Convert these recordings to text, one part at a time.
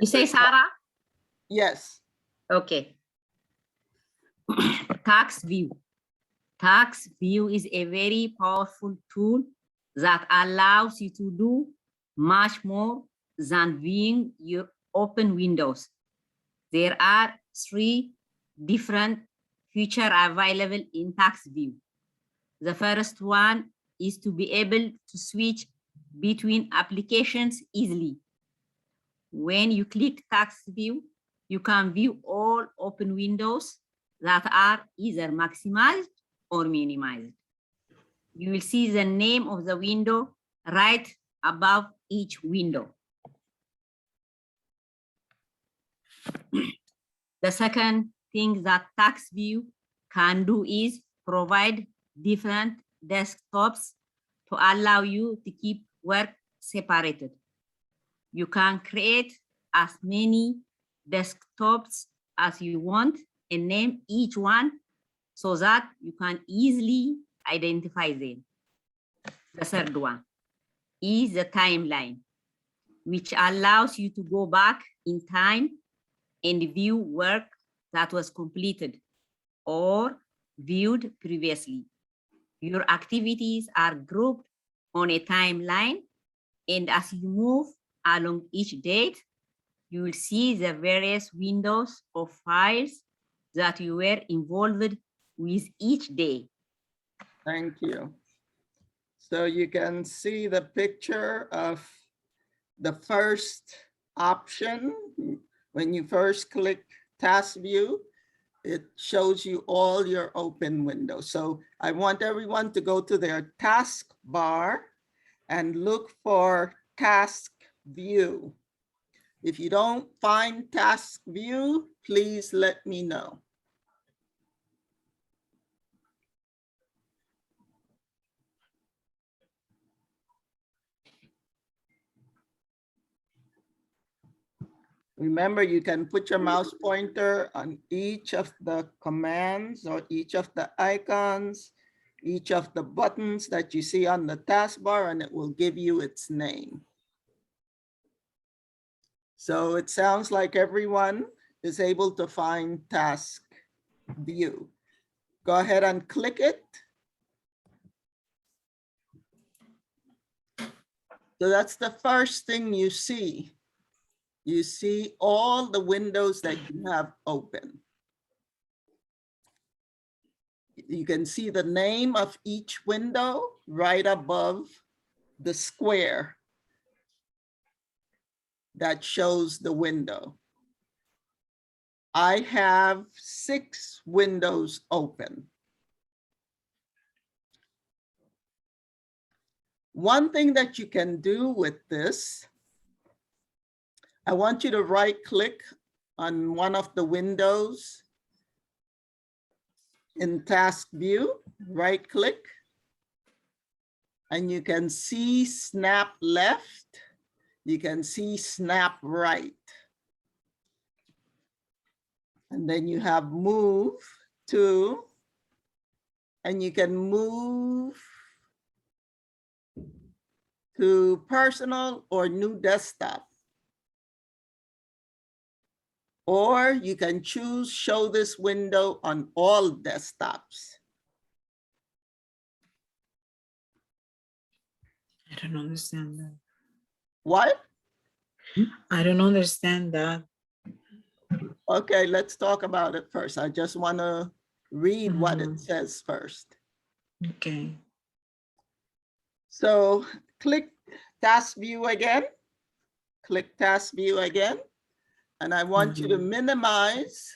You say Sarah? Yes. Okay. Task view. Task view is a very powerful tool that allows you to do much more than viewing your open windows. There are 3 different features available in task view. The first one is to be able to switch between applications easily. When you click task view, you can view all open windows that are either maximized or minimized. You will see the name of the window right above each window. The second thing that task view can do is provide different desktops to allow you to keep work separated. You can create as many desktops as you want and name each one so that you can easily identify them. The third one is the timeline, which allows you to go back in time and view work that was completed or viewed previously. Your activities are grouped on a timeline, and as you move along each date, you will see the various windows of files that you were involved with each day. Thank you. So you can see the picture of the first option. When you first click task view, it shows you all your open windows. So I want everyone to go to their task bar and look for task view. If you don't find task view, please let me know. Remember, you can put your mouse pointer on each of the commands or each of the icons, each of the buttons that you see on the taskbar, and it will give you its name. So it sounds like everyone is able to find task view. Go ahead and click it. So that's the first thing you see. You see all the windows that you have open. You can see the name of each window right above the square that shows the window. I have 6 windows open. One thing that you can do with this, I want you to right click on one of the windows in task view, right click, and you can see snap left, you can see snap right. And then you have move to, and you can move to personal or new desktop. Or you can choose show this window on all desktops. I don't understand that. What? I don't understand that. Okay, let's talk about it first. I just want to read what it says first. Okay. So click task view again. Click task view again. And I want you to minimize.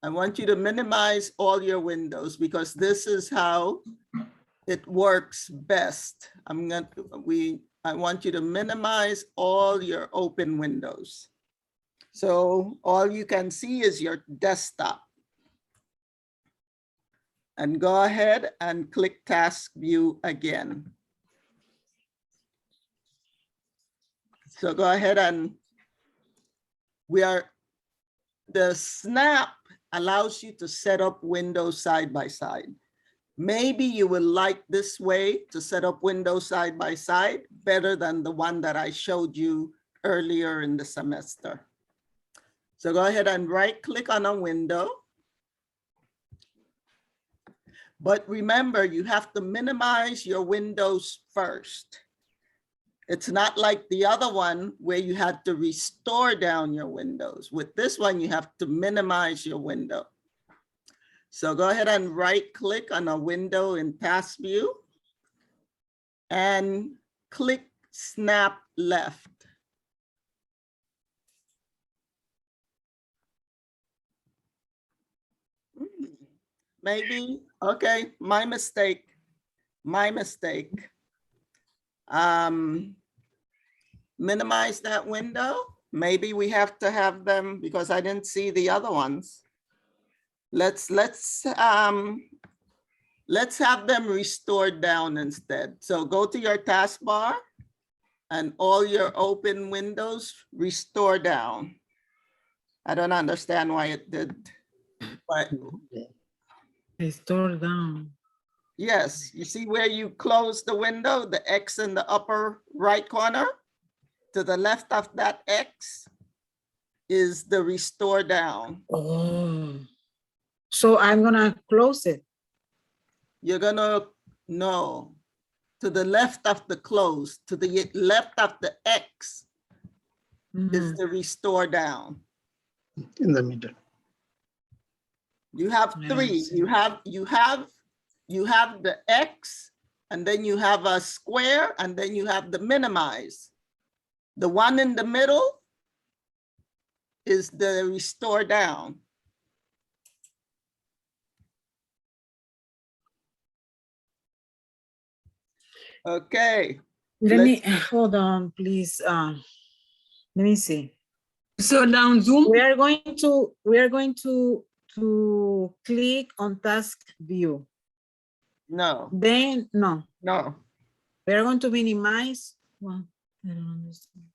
I want you to minimize all your windows because this is how it works best. I want you to minimize all your open windows. So all you can see is your desktop. And go ahead and click task view again. So go ahead and the snap allows you to set up windows side by side. Maybe you will like this way to set up windows side by side better than the one that I showed you earlier in the semester. So go ahead and right click on a window. But remember, you have to minimize your windows first. It's not like the other one where you had to restore down your windows. With this one, you have to minimize your window. So go ahead and right click on a window in task view and click snap left. Maybe, okay, my mistake. Minimize that window. Maybe we have to have them because I didn't see the other ones. Let's have them restored down instead. So go to your taskbar and all your open windows restore down. I don't understand why it did, but Restore down. yes, you see where you close the window, the X in the upper right corner? To the left of that X is the restore down. Oh. So I'm gonna close it. You're gonna, no, to the left of the close, to the left of the X is Mhm. the restore down. In the middle. You have I three. see. You have the X, and then you have a square, and then you have the minimize. The one in the middle is the restore down. Okay. Let me hold on, please. Let me see. So down Zoom. We are going to click on task view. No, Then no, no. we are going to minimize. Well, I don't understand.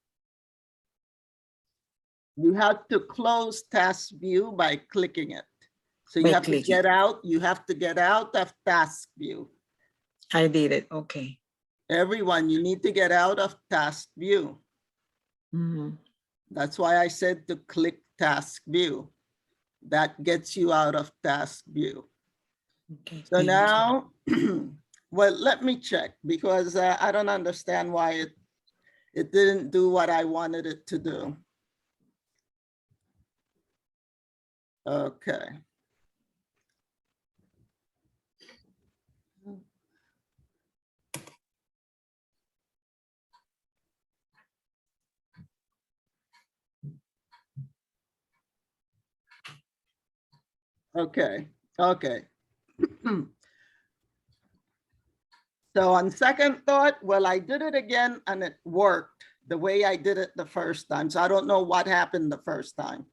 You have to close task view by clicking it. So you By have to clicking. get out, you have to get out of task view. I did it. Okay. Everyone, you need to get out of task view. Mhm. That's why I said to click task view. That gets you out of task view. Okay. So thank you. now, well, let me check because I don't understand why it didn't do what I wanted it to do. Okay. Okay, okay. So on second thought, well, I did it again and it worked the way I did it the first time. So I don't know what happened the first time.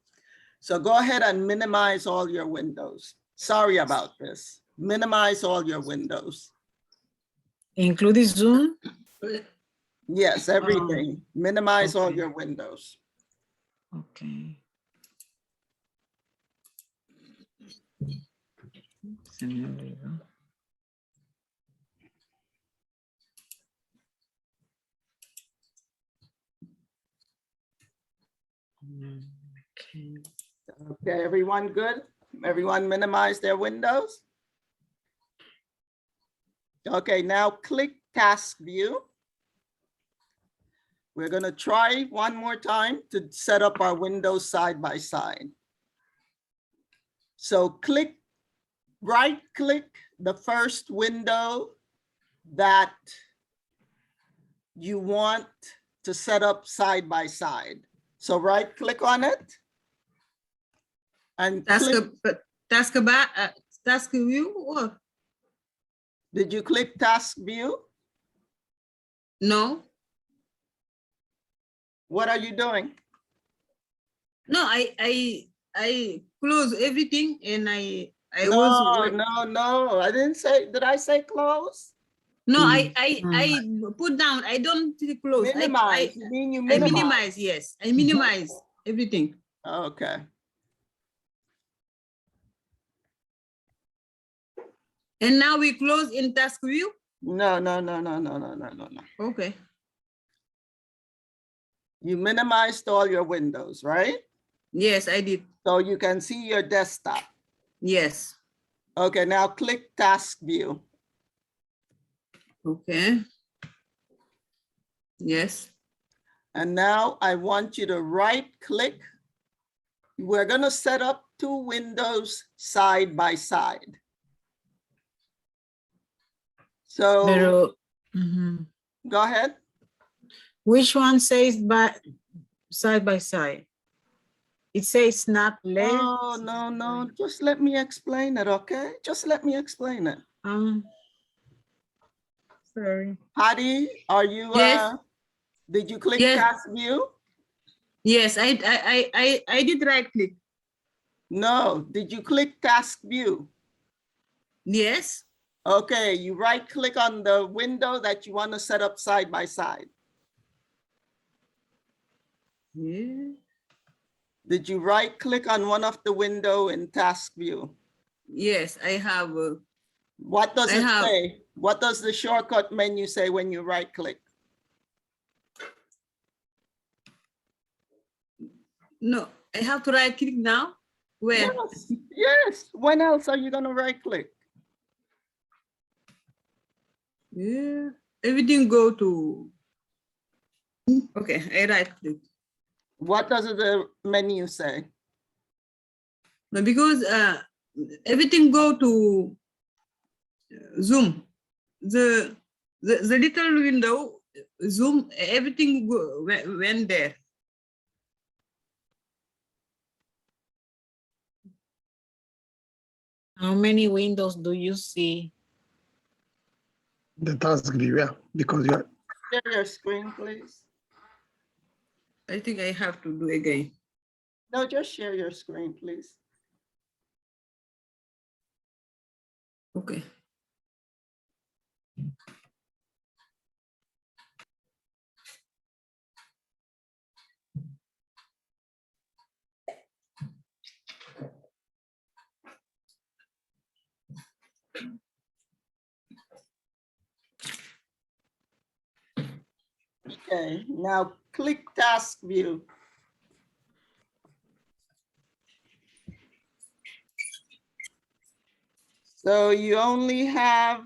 So go ahead and minimize all your windows. Sorry about this. Minimize all your windows. Include Zoom. Yes, everything. Minimize all Okay. your windows. Okay. Se me olvidó. Okay. Okay, everyone good? Everyone minimize their windows? Okay, now click task view. We're gonna try one more time to set up our windows side by side. So right click the first window that you want to set up side by side. So right click on it. And Task click, task view or did you click task view? no? What are you doing? No, I close everything and I No, was no, I didn't say, did I say close? no, Mm. I put down. I don't close. Minimize, you mean you I minimize? minimize. Yes, I minimize everything. Okay, And now we close in task view. no. Okay. You minimized all your windows, right? Yes, I did. So you can see your desktop. Yes. Okay, now click task view. Okay. Yes. And now I want you to right click. We're gonna set up two windows side by side. So Pero, mhm. go ahead. Which one says side by side? It says not left. Oh, no, just let me explain it, okay? Just let me explain it. Sorry. Patty, are you, Yes. did you click Yes. task view? Yes, I did right click. No, did you click task view? Yes. Okay, you right click on the window that you want to set up side by side. Yeah. Did you right click on one of the window in task view? Yes, I have. What does I it have. say? What does the shortcut menu say when you right click? No, I have to right click now. Where? Yes, yes. When else are you gonna right click? Yeah. Everything go to. Okay, I right click. What does the menu say? No, because everything go to Zoom. The little window Zoom. Everything went there. How many windows do you see? The task view, yeah, because you are, Share your screen, please. I think I have to do again. No, just share your screen, please. Okay. Okay, now click task view. So you only have,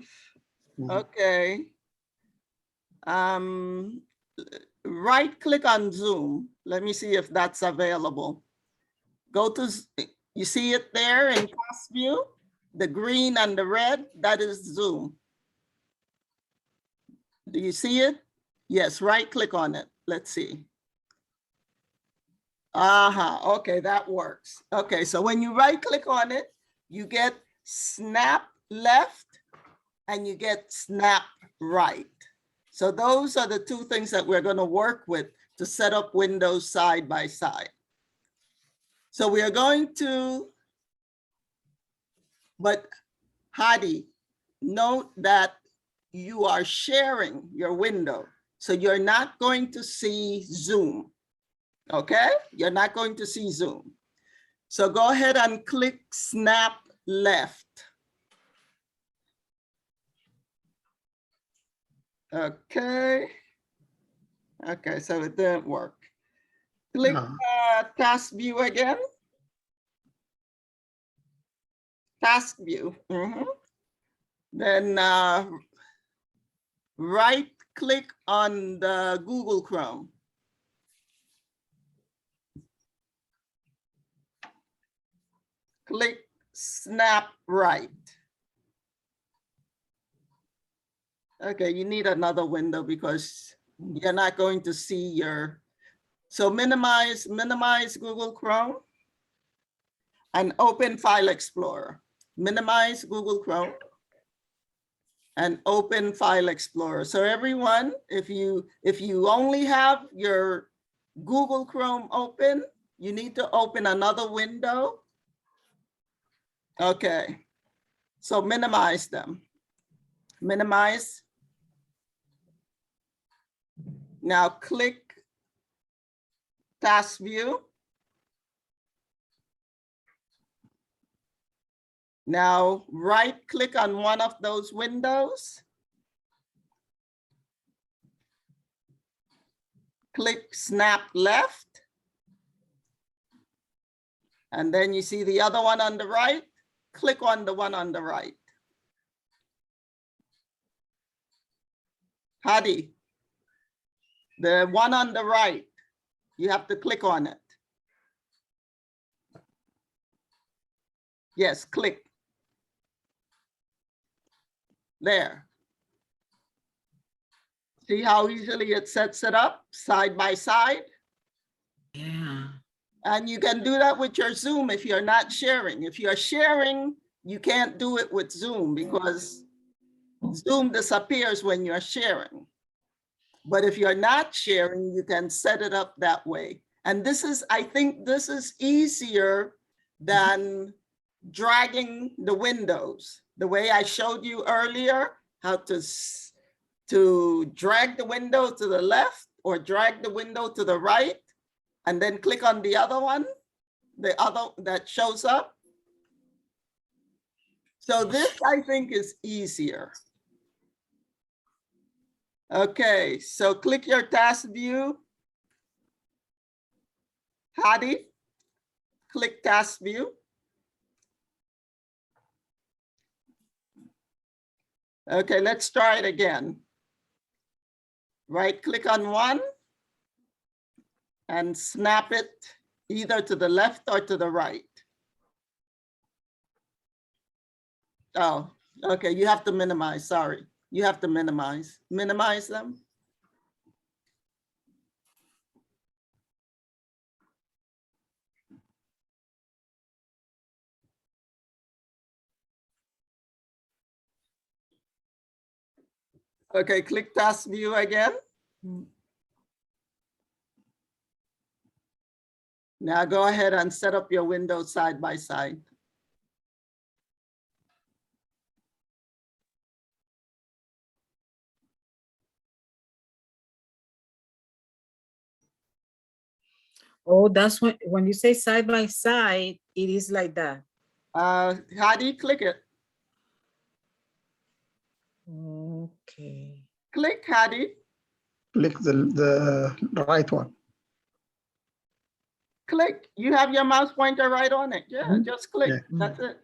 okay. Right click on Zoom. Let me see if that's available. Go to, you see it there in task view? The green and the red, that is Zoom. Do you see it? Yes, right click on it. Let's see. Aha, okay, that works. Okay, so when you right click on it, you get snap left and you get snap right. So those are the two things that we're going to work with to set up windows side by side. So we are going to, but Hadi, note that you are sharing your window. So you're not going to see Zoom, okay? You're not going to see Zoom. So go ahead and click snap left. Okay. Okay, so it didn't work. Click task view again. Task view. Then right click on the Google Chrome. Click snap right. Okay, you need another window because you're not going to see your, so minimize Google Chrome and open File Explorer. Minimize Google Chrome and open File Explorer. So everyone, if you only have your Google Chrome open, you need to open another window. Okay, so minimize them. Minimize. Now click task view. Now right click on one of those windows. click snap left. And then you see the other one on the right, click on the one on the right. Hadi, the one on the right, you have to click on it. Yes, click. There. See how easily it sets it up side by side? Yeah. And you can do that with your Zoom if you're not sharing. If you're sharing, you can't do it with Zoom because Zoom disappears when you're sharing. But if you're not sharing, you can set it up that way. And this is, I think this is easier than dragging the windows. The way I showed you earlier, how to drag the window to the left or drag the window to the right, and then click on the other one, the other that shows up. So this, I think, is easier. Okay, so click your task view. Hadi, click task view. Okay, let's try it again. Right click on one and snap it either to the left or to the right. Oh, okay, you have to minimize, sorry. You have to minimize them. Okay, click task view again. Now go ahead and set up your windows side by side. Oh, that's when you say side by side, it is like that. How do you click it? Okay. Click, Hadi. Click the right one. Click. You have your mouse pointer right on it. Yeah, just click. Yeah. That's it.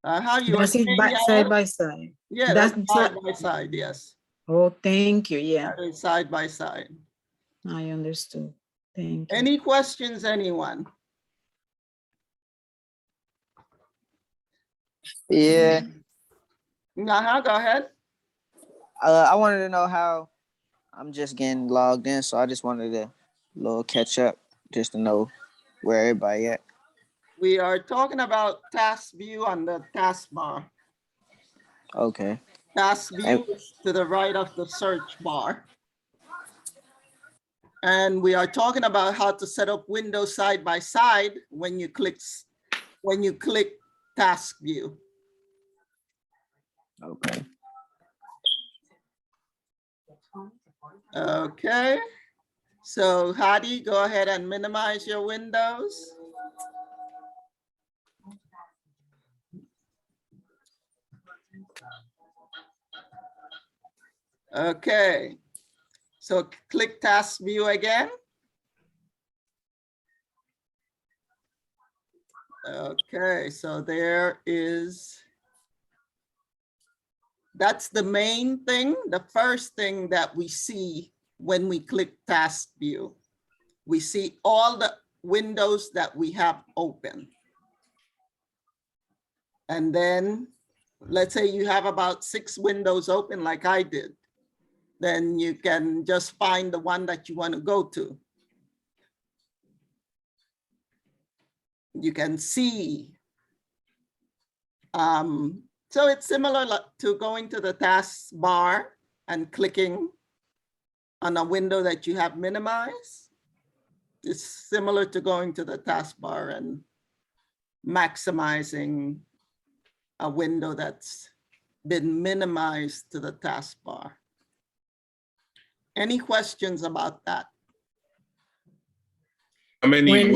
How you That's it saying, side by side. yeah, that's side by side. Yes. Oh, thank you. Yeah, That is side by side. I understood. Thank you. Any questions, anyone? Yeah, Go ahead. I wanted to know how. I'm just getting logged in, so I just wanted a little catch up just to know where everybody at. We are talking about task view on the taskbar. Okay. Task view is to the right of the search bar. And we are talking about how to set up windows side by side when you click task view. Okay. Okay. So Hadi, go ahead and minimize your windows. Okay. So click task view again. Okay, so that's the main thing, the first thing that we see when we click task view. We see all the windows that we have open. And then let's say you have about 6 windows open like I did. Then you can just find the one that you want to go to. You can see. So it's similar to going to the task bar and clicking on a window that you have minimized. It's similar to going to the taskbar and maximizing a window that's been minimized to the taskbar. Any questions about that? How many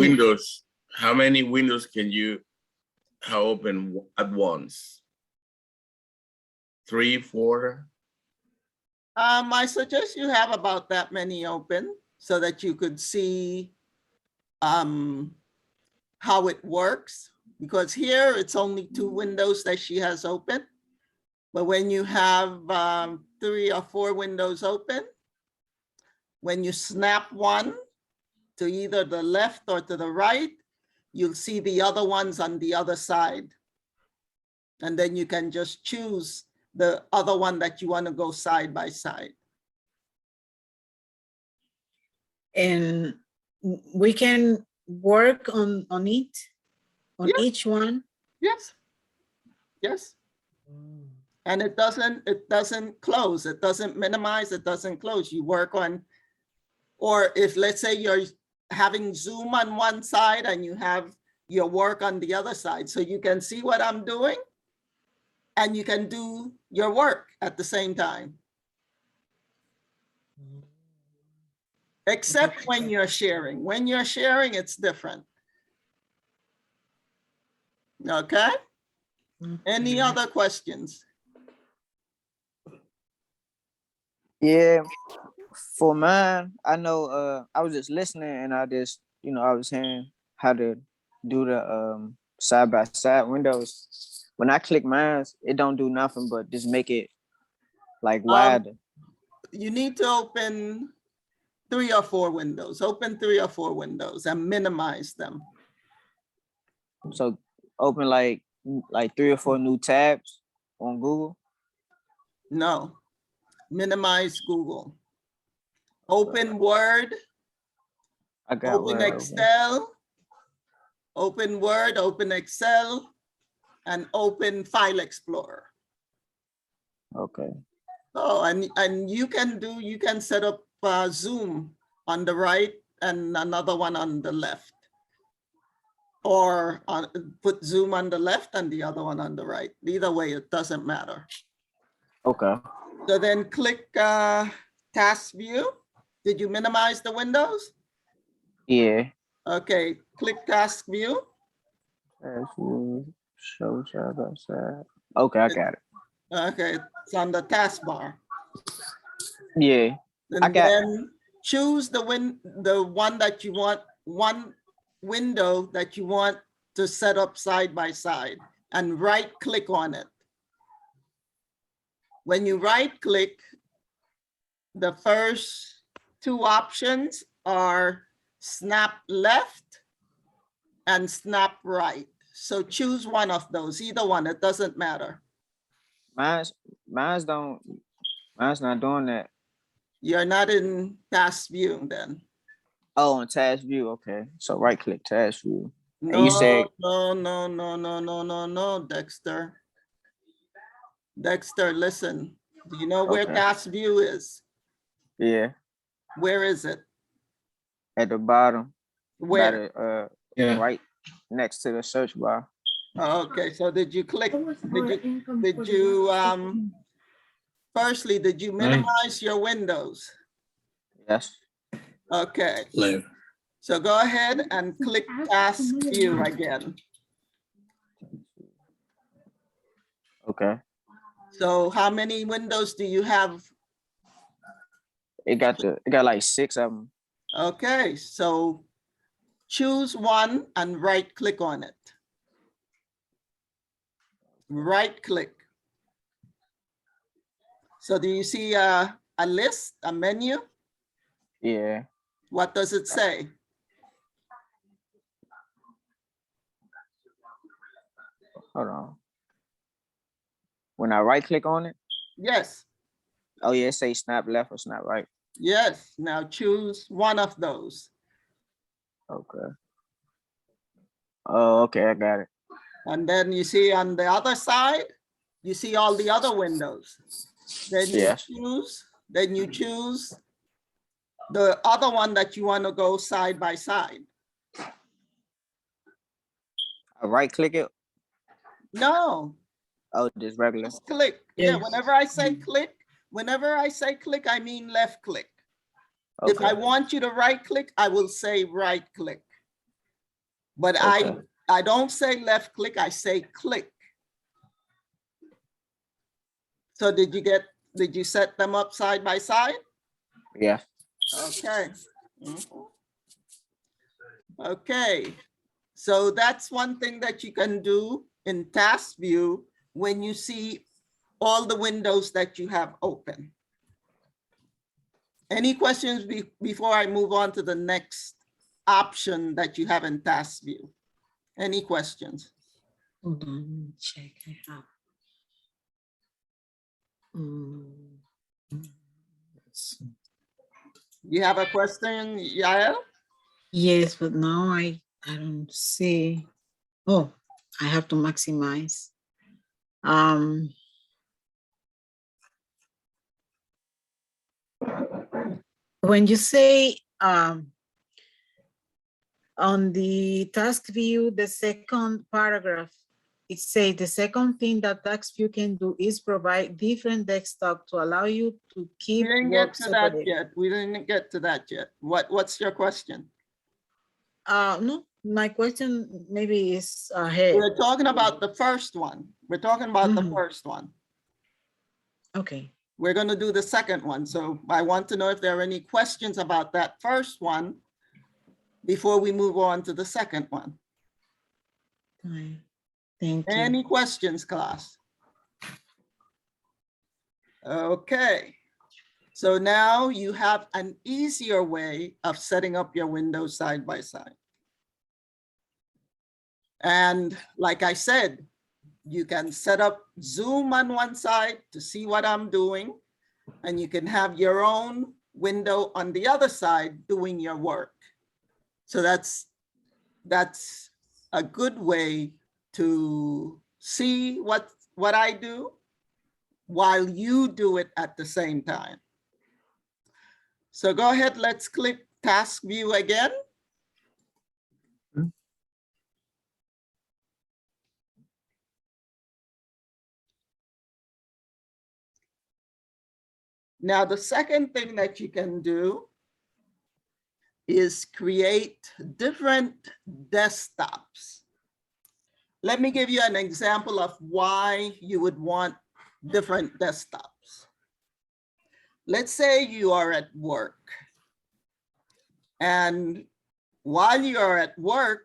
windows can you open at once? 3, 4? I suggest you have about that many open so that you could see how it works. Because here it's only 2 windows that she has open. But when you have 3 or 4 windows open, when you snap one to either the left or to the right, you'll see the other ones on the other side. And then you can just choose the other one that you want to go side by side. And we can work on it, on Yeah. each one. Yes. Yes. And it doesn't close. It doesn't minimize. It doesn't close. You work on, or if let's say you're having Zoom on one side and you have your work on the other side, so you can see what I'm doing and you can do your work at the same time. Except when you're sharing. When you're sharing, it's different. Okay? Any other questions? Yeah, for mine, I know I was just listening and I just, I was hearing how to do the side by side windows. When I click mine, it don't do nothing but just make it like wider. You need to open 3 or 4 windows. Open 3 or 4 windows and minimize them. So open like 3 or 4 new tabs on Google. No, minimize Google. Open Word, I got open Word open. Excel, open Word, open Excel, and open File Explorer. Okay. Oh, and you can set up Zoom on the right and another one on the left. Or put Zoom on the left and the other one on the right. Either way, it doesn't matter. Okay. So then click Task View. Did you minimize the windows? Yeah. Okay, click Task View. Show side by side. Okay, I got it. Okay, it's on the taskbar. Yeah. And then choose the one that you want, one window that you want to set up side by side, and right click on it. When you right click, the first 2 options are snap left and snap right. So choose one of those, either one, it doesn't matter. Mine's not doing that. You're not in task view then. Oh, on task view. Okay. So right click task view. And No, you said no, Dexter. Dexter, listen. Do you know where Okay. task view is? yeah, Where is it? at the bottom. Where? By Yeah. right next to the search bar. Okay, so did you click? Did you firstly, did you minimize your windows? Yes. Okay, Left. so go ahead and click task view again. Okay. So how many windows do you have? It got like 6 of them. Okay, so choose one and right click on it. Right click. So do you see a list, a menu? Yeah. What does it say? Hold on. When I right click on it, Yes, oh yeah, it say snap left or snap right. yes. Now choose one of those. Okay. Oh, okay, I got it. And then you see on the other side, you see all the other windows. Then Yes. you choose the other one that you want to go side by side. I right click it. No, Oh, just regular. just click. Yeah, Yes. whenever I say click, I mean left click. If Okay. I want you to right click, I will say right click. But Okay. I don't say left click, I say click. So did you get Did you set them up side by side? Yeah. Okay. Mhm. Okay, so that's one thing that you can do in task view when you see all the windows that you have open. Any questions before I move on to the next option that you have in task view? Any questions? Hold on, let me check. I have. Let's see. You have a question, Yael? Yes, but now I don't see. Oh, I have to maximize. When you say on the task view, the second paragraph, it says the second thing that task view can do is provide different desktop to allow you to We keep didn't work get to that separated. yet. We didn't get to that yet. What's your question? No, my question maybe is ahead. We're talking about the first one. We're talking about the Mhm. first one. Okay. We're going to do the second one. So I want to know if there are any questions about that first one before we move on to the second one. Fine. Thank you. Any questions, class? Okay. So now you have an easier way of setting up your windows side by side. And like I said, you can set up Zoom on one side to see what I'm doing, and you can have your own window on the other side doing your work. So that's a good way to see what I do while you do it at the same time. So go ahead, let's click task view again. Now, the second thing that you can do is create different desktops. Let me give you an example of why you would want different desktops. Let's say you are at work, and while you are at work,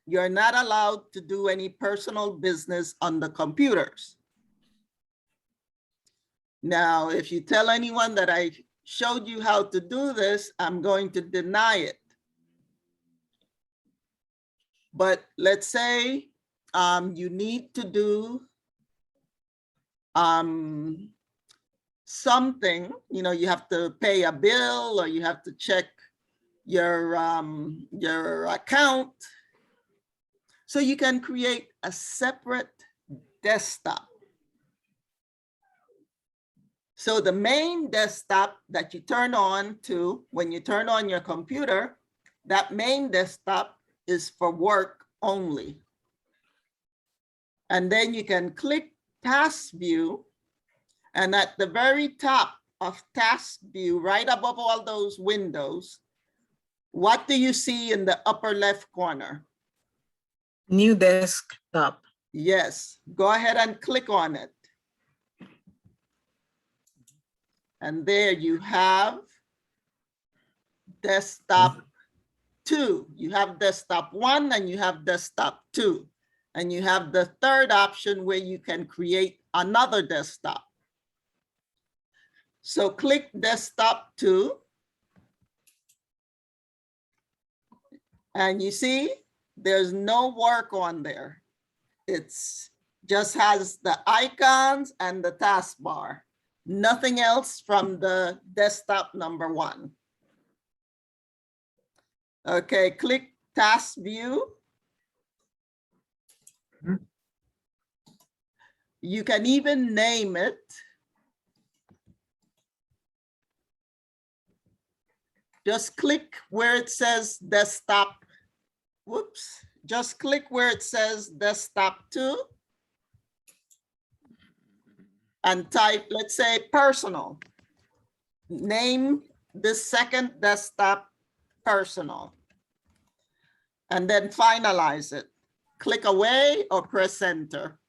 you're not allowed to do any personal business on the computers. Now, if you tell anyone that I showed you how to do this, I'm going to deny it. But let's say you need to do something, you have to pay a bill or you have to check your account. So you can create a separate desktop. So the main desktop that you turn on to when you turn on your computer, that main desktop is for work only. And then you can click task view, and at the very top of task view, right above all those windows, what do you see in the upper left corner? New desktop. Yes, go ahead and click on it. And there you have desktop 2. You have desktop 1 and you have desktop 2. And you have the third option where you can create another desktop. So click desktop 2. And you see, there's no work on there. It's just has the icons and the taskbar. Nothing else from the desktop number 1. Okay, click task view. You can even name it. Just click where it says desktop. Whoops. Just click where it says desktop 2 and type, let's say, personal. Name the second desktop personal. And then finalize it. Click away or press enter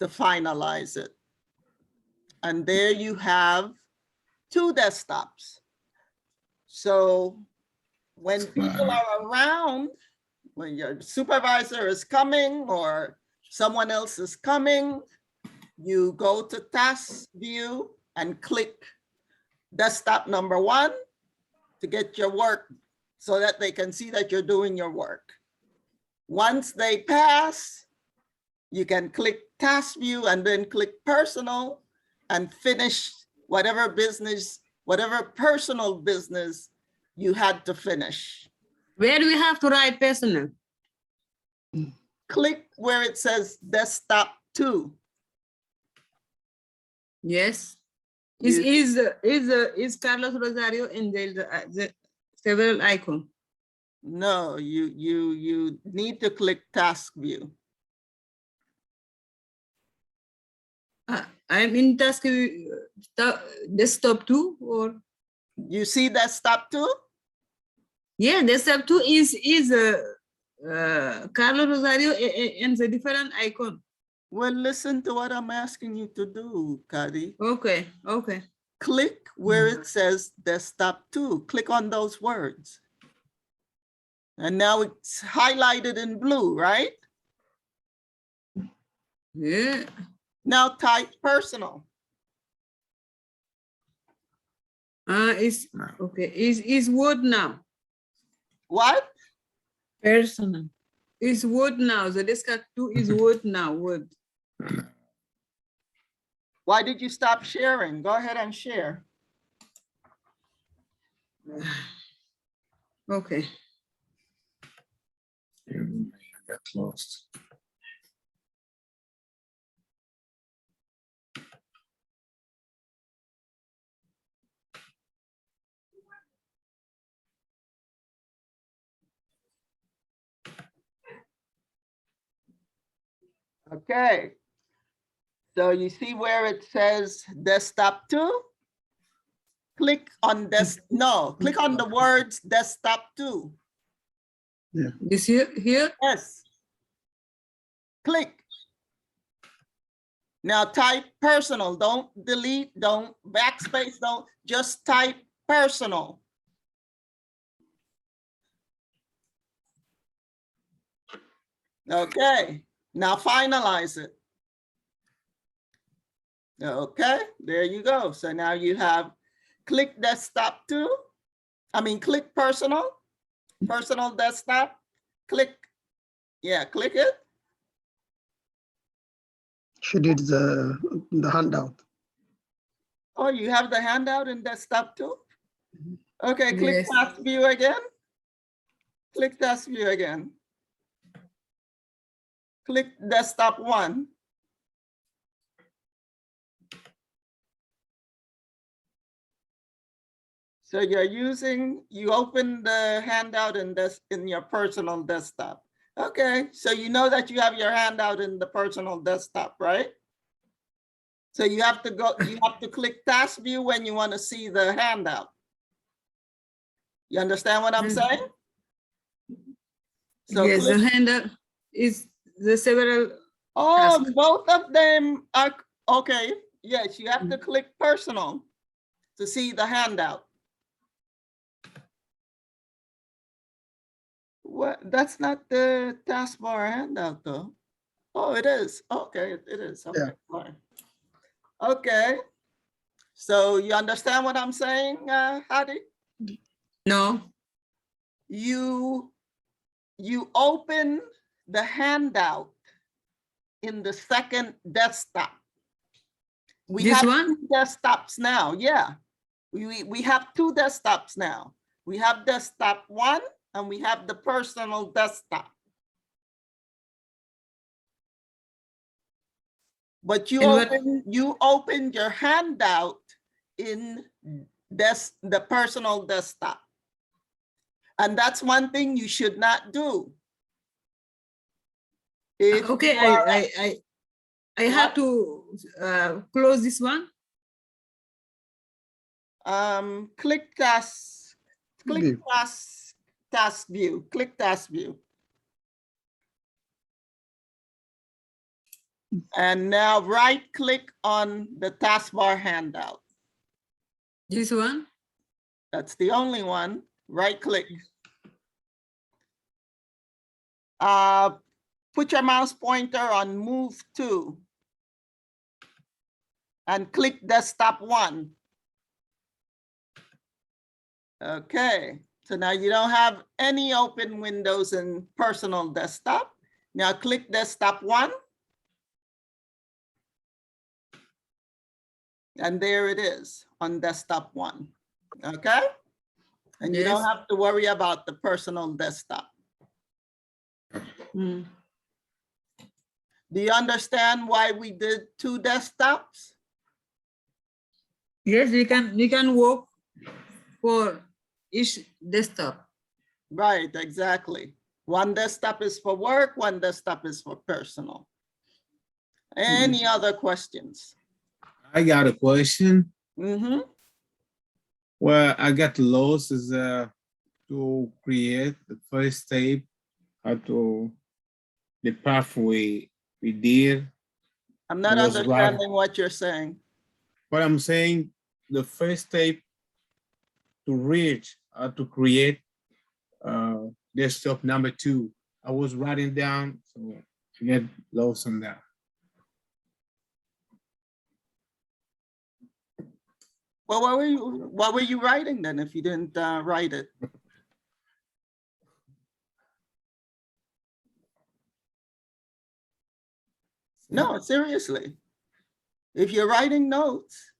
to finalize it. And there you have 2 desktops. So when people are around, when your supervisor is coming or someone else is coming, you go to task view and click desktop number 1 to get your work so that they can see that you're doing your work. Once they pass, you can click task view and then click personal and finish whatever business, whatever personal business you had to finish. Where do we have to write personal? Click where it says desktop 2. Yes. You- Is Carlos Rosario in the several icon? No, you need to click task view. I'm in task desktop 2 or You see desktop 2? yeah, desktop 2 is Carlos Rosario and the different icon. Well, listen to what I'm asking you to do, Kadi. Okay, okay. Click where it says desktop 2. Click on those words. And now it's highlighted in blue, right? Yeah. Now type personal. Is okay. Is Word now? What? Personal. Is Word now? The desktop 2 is Word now. Word. Why did you stop sharing? Go ahead and share. Okay. Got lost. Okay. So you see where it says desktop 2? Click on click on the words desktop 2. This here? Yes. Click. Now type personal. Don't delete, don't backspace, don't, just type personal. Okay, now finalize it. Okay, there you go. So now you have click desktop 2. Click personal desktop, click, yeah, click it. She did the handout. Oh, you have the handout in desktop 2? Okay, click Yes. task view again. Click task view again. Click desktop 1. So you open the handout in your personal desktop. Okay, so you know that you have your handout in the personal desktop, right? So you have to click task view when you want to see the handout. You understand what I'm saying? So yes, click, the handout is the several. oh, task. both of them are, okay. Yes, you have to click personal to see the handout. What? That's not the taskbar handout though. Oh, it is. Okay, it is. Okay, Yeah. fine. Okay. So you understand what I'm saying, Hadi? No. You open the handout in the second desktop. We This have one? 2 desktops now. Yeah, we have 2 desktops now. We have desktop 1 and we have the personal desktop. But you opened your handout in the personal desktop. And that's one thing you should not do. If Okay, you are, I have to close this one. click task View. view, click task view. And now right click on the taskbar handout. This one? That's the only one. Right click. Put your mouse pointer on move to and click desktop 1. Okay, so now you don't have any open windows in personal desktop. Now click desktop 1. And there it is on desktop 1. Okay? And you don't Yes. have to worry about the personal desktop. Mm. Do you understand why we did 2 desktops? Yes, we can work for each desktop. Right, exactly. One desktop is for work, one desktop is for personal. Any other questions? I got a question. Mm-hmm. Well, I got lost is to create the first step, how to the pathway we did. I'm not Was right. understanding what you're saying. But I'm saying the first step to reach to create desktop number 2. I was writing down, so I get lost on that. Well, what were you writing then if you didn't write it? No, seriously. If you're writing notes,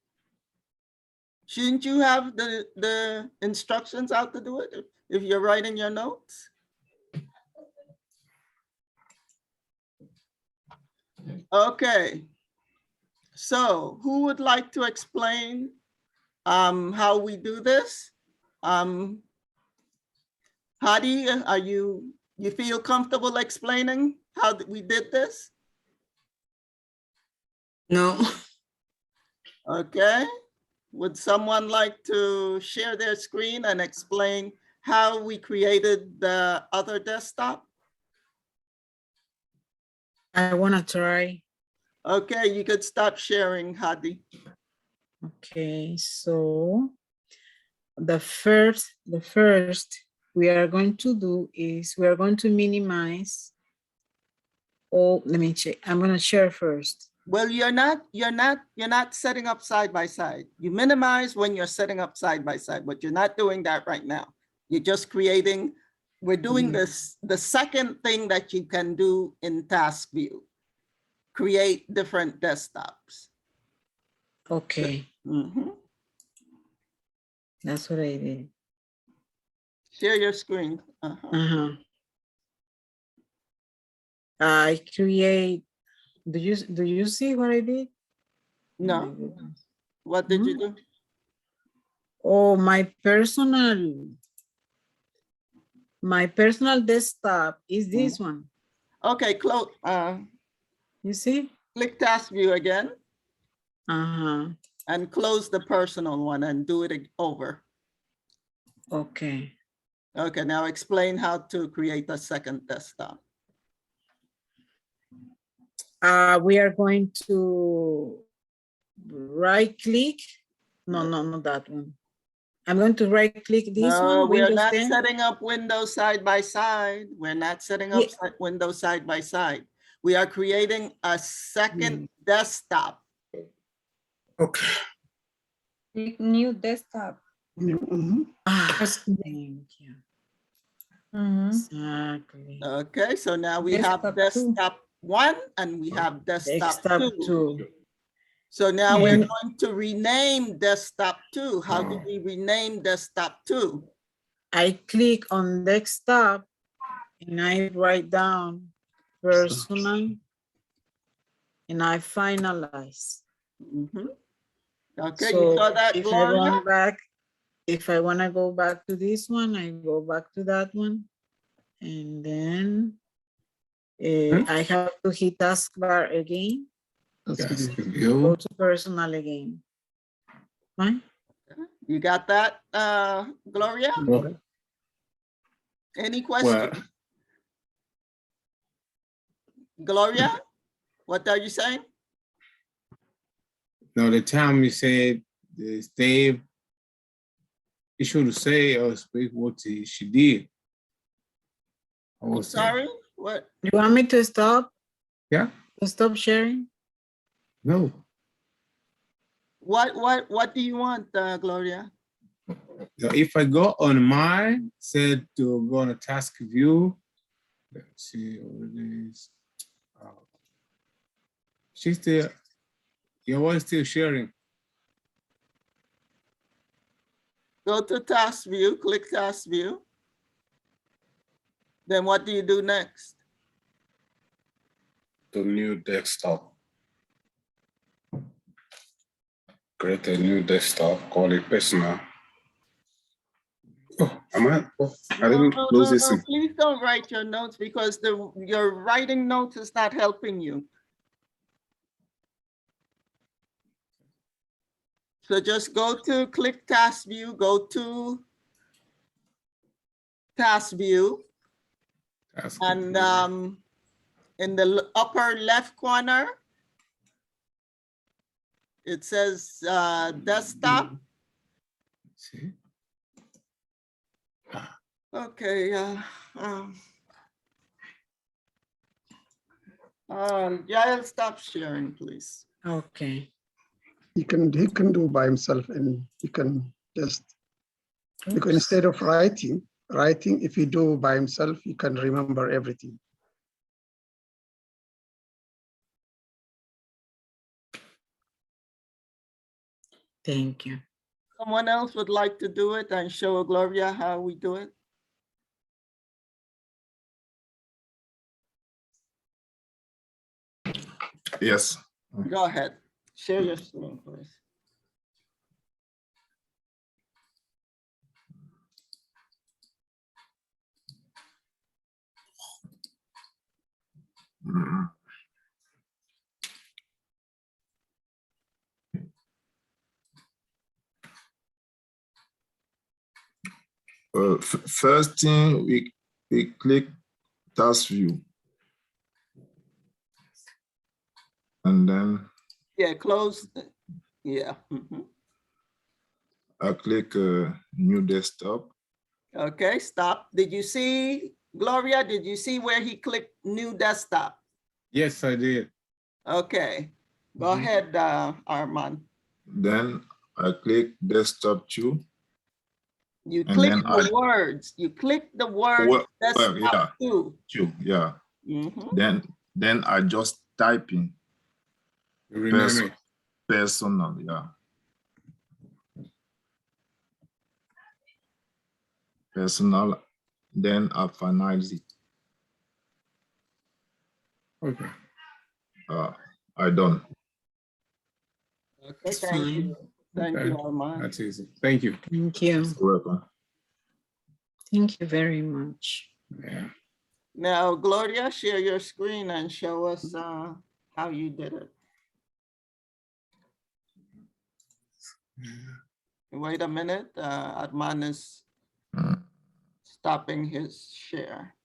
shouldn't you have the instructions out to do it if you're writing your notes? Okay. So who would like to explain how we do this? Hadi, you feel comfortable explaining how we did this? No. Okay. Would someone like to share their screen and explain how we created the other desktop? I want to try. Okay, you could stop sharing, Hadi. Okay, so the first we are going to do is we are going to minimize. Oh, let me check. I'm going to share first. Well, you're not setting up side by side. You minimize when you're setting up side by side, but you're not doing that right now. You're just creating, we're doing this, the second thing that you can do in task view, create different desktops. Okay, Mhm. that's what I did. Share your screen. I create. Do you see what I did? No. What did you do? Oh, my personal desktop is this one. Okay, close. You see? Click task view again Uh-huh. and close the personal one and do it over. Okay. Okay, now explain how to create a second desktop. We are going to right click. No, not that one. I'm going to right click this No, one. we're Windows not 10. setting up Windows side by side. We're not setting up Windows side by side. We are creating a second desktop. Okay. Click new desktop. Mhm. Thank you. Exactly. Okay, so now we have desktop 1 and we have desktop 2. So now we're going to rename desktop 2. How do we rename desktop 2? I click on desktop and I write down personal and I finalize. Okay, So you saw that, if Gloria? if I want to go back to this one, I go back to that one. And then I have to hit taskbar again. Go to personal again. Fine. You got that, Gloria? Well, Any questions? Gloria? What are you saying? No, the time you said this Dave, you should say or speak what she did. I I'm was saying, sorry, what? You want me to stop? yeah, To stop sharing? no. What do you want, Gloria? So if I go on mine, said to go on a task view, let's see what it is. She's still, your voice still sharing. Go to task view, click task view. Then what do you do next? The new desktop. Create a new desktop, call it personal. Oh, I didn't close this. No, please don't write your notes because your writing notes is not helping you. So just go to click task view, go to task view, Task and view. in the upper left corner, it says desktop. See? Okay, Jael, stop sharing, please. Okay. He can do by himself, and he can just, because instead of writing, if you do by himself, you can remember everything. Thank you. Someone else would like to do it and show Gloria how we do it? Yes. Go ahead, share your screen, please. First thing, we click task view. And then Yeah, close. Yeah. I click new desktop. Okay, stop. Did you see, Gloria, did you see where he clicked new desktop? Yes, I did. Okay, go ahead, Armand. Then I click desktop 2. You And click then the words. You click the word Well, desktop 2. 2, yeah. Then I just type in Rename it. personal, yeah. Personal, then I finalize it. Okay. I done. Okay, thank you. Thank Okay. you, Armand. That's easy. Thank you. Thank you. Welcome. Thank you very much. Yeah. Now, Gloria, share your screen and show us how you did it. Wait a minute, Armand is stopping his share.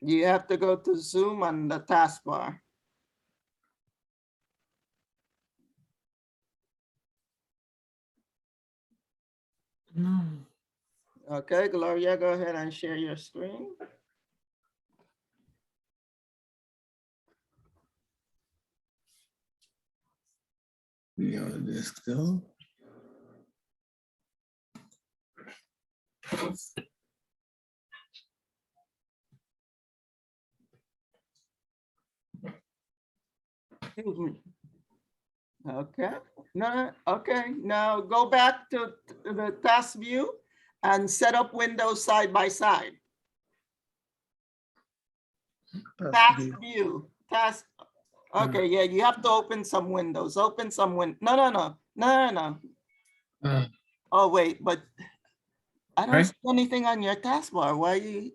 You have to go to Zoom on the taskbar. No. Okay, Gloria, go ahead and share your screen. Yeah, let's go. Excuse me. Okay, no, okay, now go back to the task view and set up windows side by side. Task view, task. Okay, yeah, you have to open some windows, open some no. Oh, wait, but I don't Okay. see anything on your taskbar. Why you?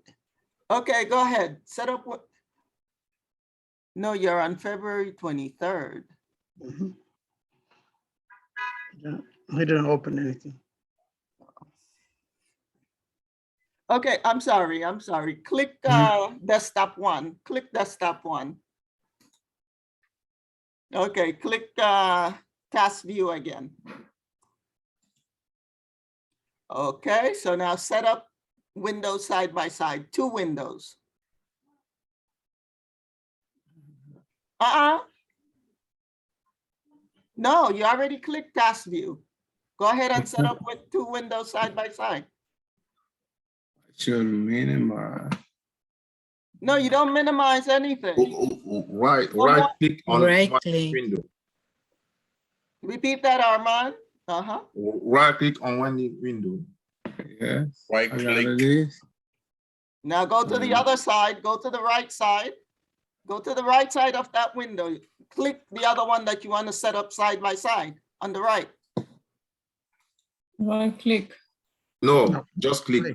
Okay, go ahead, set up what? No, you're on February 23rd. Yeah, I didn't open anything. Okay, I'm sorry. Click desktop one. Click desktop one. Okay, click task view again. Okay, so now set up windows side by side, 2 windows. No, you already clicked task view. Go ahead and set up with 2 windows side by side. Should minimize. No, you don't minimize anything. Right click on Right one click. window. Repeat that, Armand. Right click on one window. Yes. Right I got click. this. Now go to the other side, go to the right side. Go to the right side of that window. Click the other one that you want to set up side by side on the right. Right click. No, just click.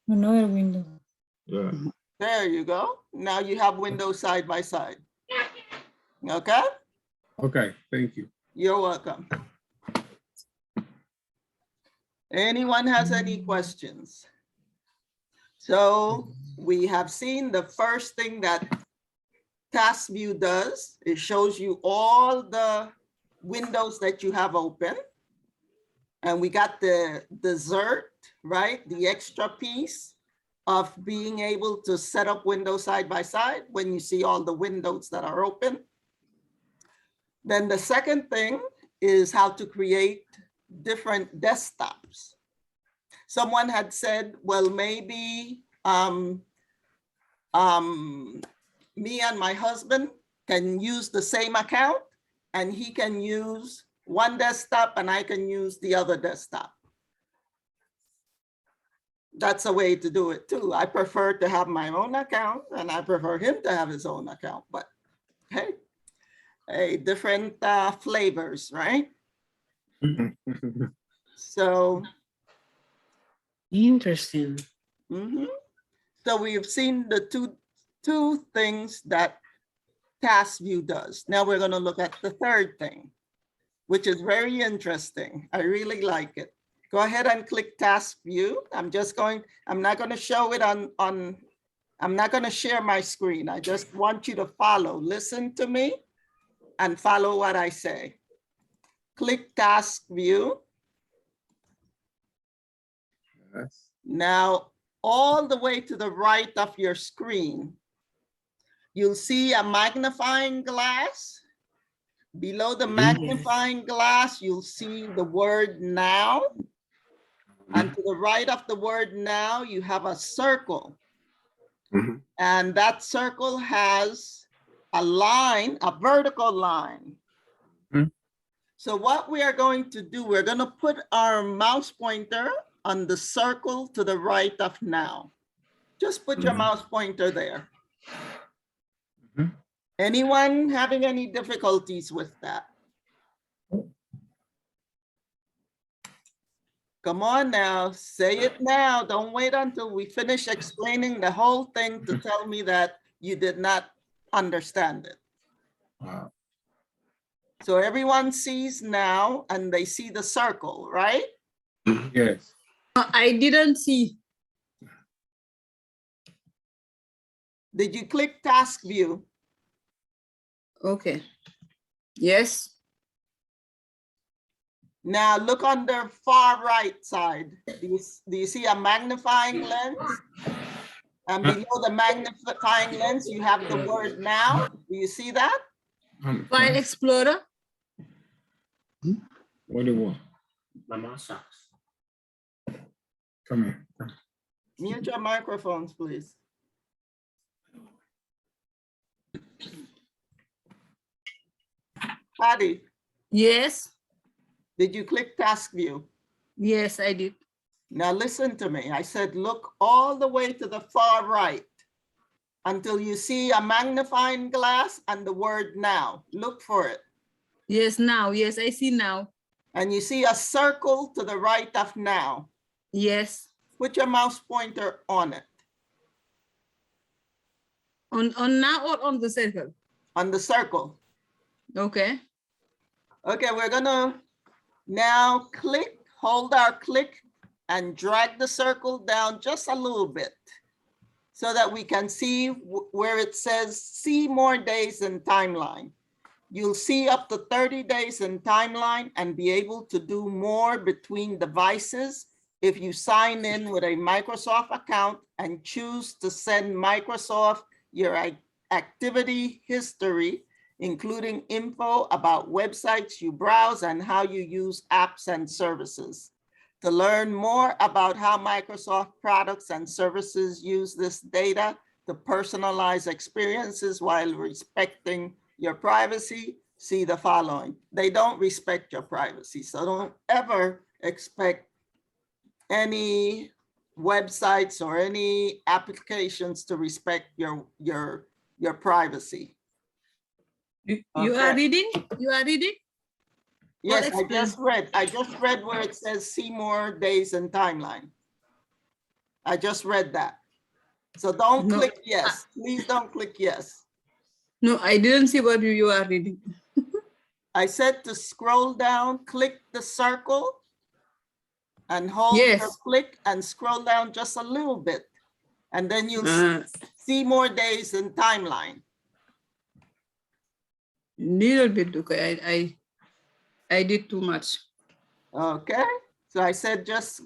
Another window. Yeah. There you go. Now you have windows side by side. Okay? Okay, thank you. You're welcome. Anyone has any questions? So we have seen the first thing that task view does. It shows you all the windows that you have open. And we got the dessert, right? The extra piece of being able to set up windows side by side when you see all the windows that are open. Then the second thing is how to create different desktops. Someone had said, well, maybe me and my husband can use the same account and he can use one desktop and I can use the other desktop. That's a way to do it too. I prefer to have my own account and I prefer him to have his own account, but hey, different flavors, right? So. Interesting. So we've seen the two things that task view does. Now we're going to look at the third thing, which is very interesting. I really like it. Go ahead and click task view. I'm not going to show it I'm not going to share my screen. I just want you to follow, listen to me and follow what I say. Click task view. Yes. Now, all the way to the right of your screen, you'll see a magnifying glass. Below the magnifying glass, you'll see the word now. And to the right of the word now, you have a circle. And that circle has a line, a vertical line. So what we are going to do, we're going to put our mouse pointer on the circle to the right of now. Just put your mouse pointer there. Anyone having any difficulties with that? Come on now, say it now. Don't wait until we finish explaining the whole thing to tell me that you did not understand it. Wow. So everyone sees now and they see the circle, right? Yes. I didn't see. Did you click task view? Okay. Yes. Now look on the far right side. Do you see a magnifying lens? And below the magnifying lens, you have the word now. Do you see that? File Explorer. What do you want? Mama socks. Come here. Mute your microphones, please. Patty, Yes. did you click task view? Yes, I did. Now listen to me. I said, look all the way to the far right until you see a magnifying glass and the word now. Look for it. Yes, now. Yes, I see now. And you see a circle to the right of now. Yes. Put your mouse pointer on it. On now or on the circle? On the circle. Okay. Okay, we're gonna now click, hold our click and drag the circle down just a little bit so that we can see where it says see more days in timeline. You'll see up to 30 days in timeline and be able to do more between devices if you sign in with a Microsoft account and choose to send Microsoft your activity history, including info about websites you browse and how you use apps and services. To learn more about how Microsoft products and services use this data to personalize experiences while respecting your privacy, see the following. They don't respect your privacy, so don't ever expect any websites or any applications to respect your privacy. You are reading? You are reading? Yes, Well, I just read where it says see more days in timeline. I just read that. So don't click yes. Please don't click yes. No, I didn't see what you are reading. I said to scroll down, click the circle and hold your click and scroll down just a little bit. And then you'll see more days in timeline. Little bit, okay. I did too much. Okay, so I said just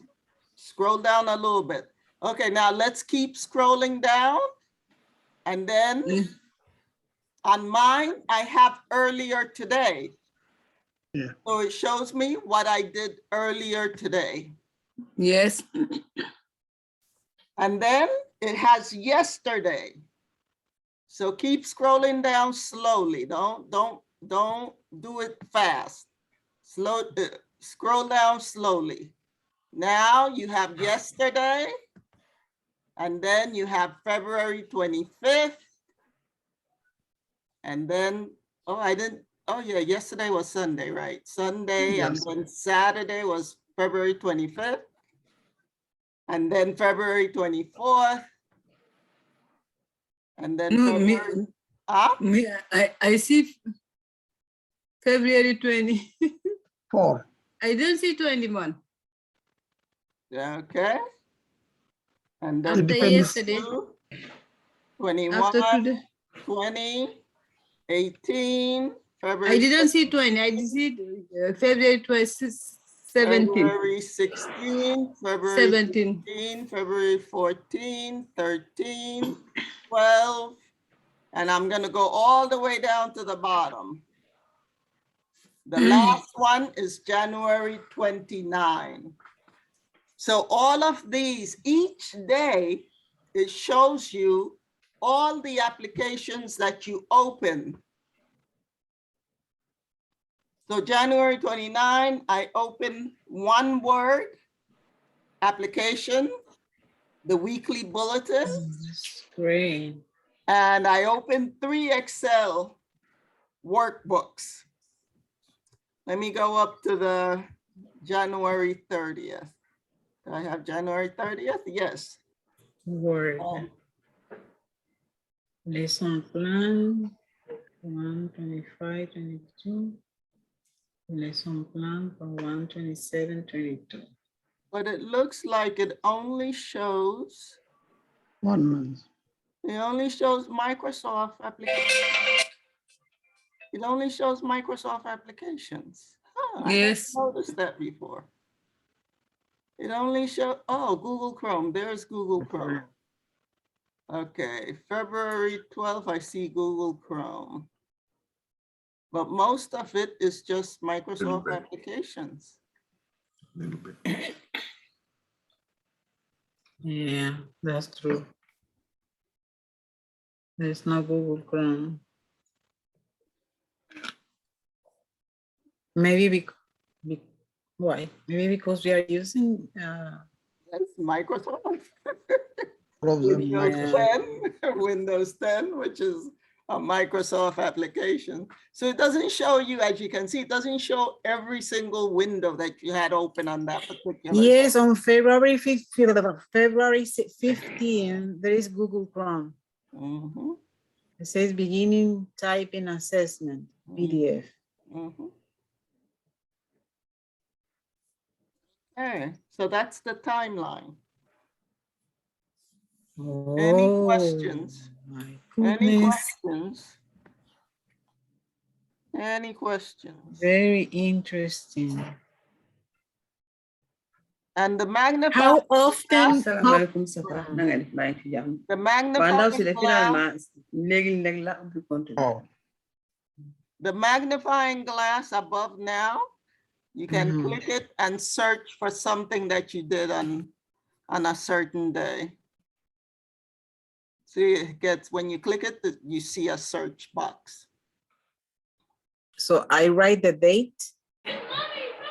scroll down a little bit. Okay, now let's keep scrolling down. And then on mine, I have earlier today. Yeah. So it shows me what I did earlier today. Yes. And then it has yesterday. So keep scrolling down slowly. Don't do it fast. Scroll down slowly. Now you have yesterday, and then you have February 25th. And then, oh yeah, yesterday was Sunday, right? Sunday, Yes. and then Saturday was February 25th. And then February 24th. And then February, I see February 20. 4. I didn't see 21. Okay. And then After yesterday. 21, After today. 20, 18, February. I didn't see 20. I did see February 17. February 16, February 17. 15, February 14, 13, 12, and I'm going to go all the way down to the bottom. The last one is January 29. So all of these, each day, it shows you all the applications that you open. So January 29, I opened one Word application, the weekly bulletin. Great. And I opened 3 Excel workbooks. Let me go up to the January 30th. Do I have January 30th? Yes. Word. Lesson plan 125, 22. Lesson plan for 127, 22. But it looks like it only shows 1 month. It only shows Microsoft applications. It only shows Microsoft applications. Huh, Yes. I never noticed that before. It only shows, oh, Google Chrome. There's Google Chrome. Okay, February 12th, I see Google Chrome. But most of it is just Microsoft applications. Yeah, that's true. There's no Google Chrome. Maybe why? Maybe because we are using That's Microsoft. Windows Windows 10, Windows 10, which is a Microsoft application. So it doesn't show you, as you can see, it doesn't show every single window that you had open on that particular. Yes, on February 15, there is Google Chrome. Mm-hmm. It says beginning typing assessment, PDF. Mm-hmm. Okay, so that's the timeline. Any questions? Oh, my Any goodness. questions? Any questions? Very interesting. And the magnifying How often? Assalamualaikum Safa. Na nga def bàyyi ci jàmm. the Waa ndaw magnifying si de glass, finalement léegi la ubbi compte bi. Oh, the magnifying glass above now, you can Mhm. click it and search for something that you did on a certain day. See, it gets, when you click it, you see a search box. So I write the date.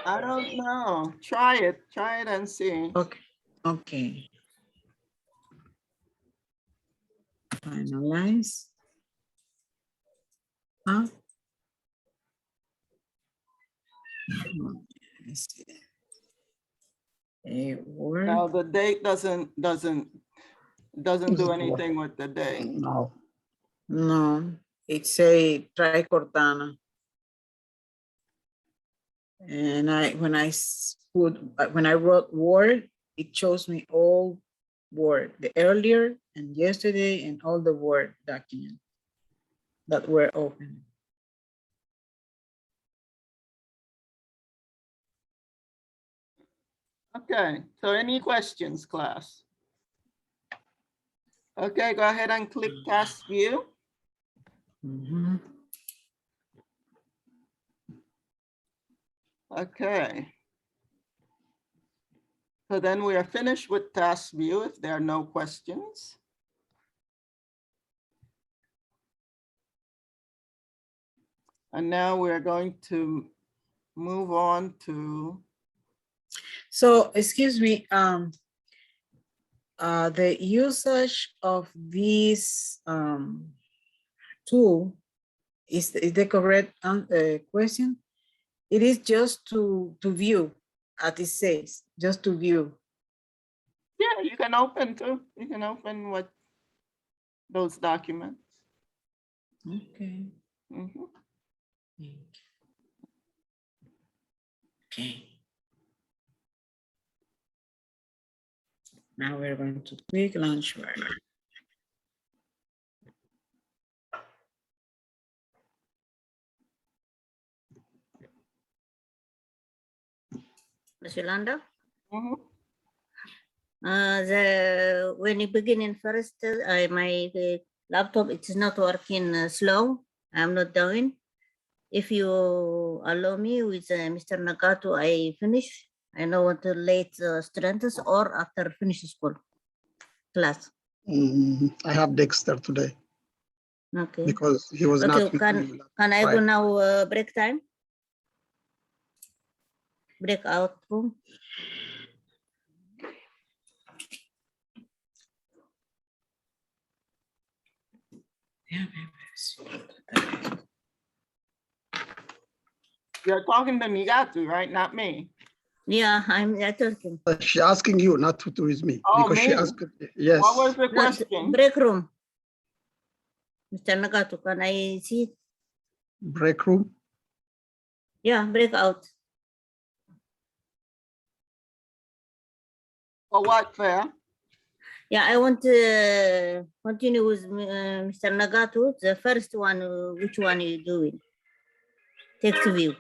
I don't know. Try it and see. Okay. Okay. Finalize. Huh? Let's see. A word. Now the date doesn't do anything with the date. no. No, it's a try Cortana. And when I wrote word, it shows me all word, the earlier and yesterday and all the word document that were open. Okay, so any questions, class? Okay, go ahead and click task view. Mhm. Okay. So then we are finished with task view if there are no questions. And now we're going to move on to, So, excuse me, the usage of this tool is the correct question? It is just to view, as it says, just to view. yeah, you can open what those documents. Okay. Mhm. Okay. Now we're going to click launch bar. Ms. Yolanda? Mhm. When you begin in first, my laptop, it's not working slow. I'm not doing. If you allow me with Mr. Nagato, I finish. I know what the late students or after finish school class. I have Dexter today Okay. because he was Okay, not with me. can I go Right. now break time? Breakout room? You're talking to Nigatu, right? Not me. Yeah, I'm talking. She's asking you not to with me Oh, because she me? asked, yes. What was the Not question? break room. Mr. Nagato, can I see it? Break room? Yeah, breakout. For what, Fair? Yeah, I want to continue with Mr. Nagato. The first one, which one are you doing? Text view.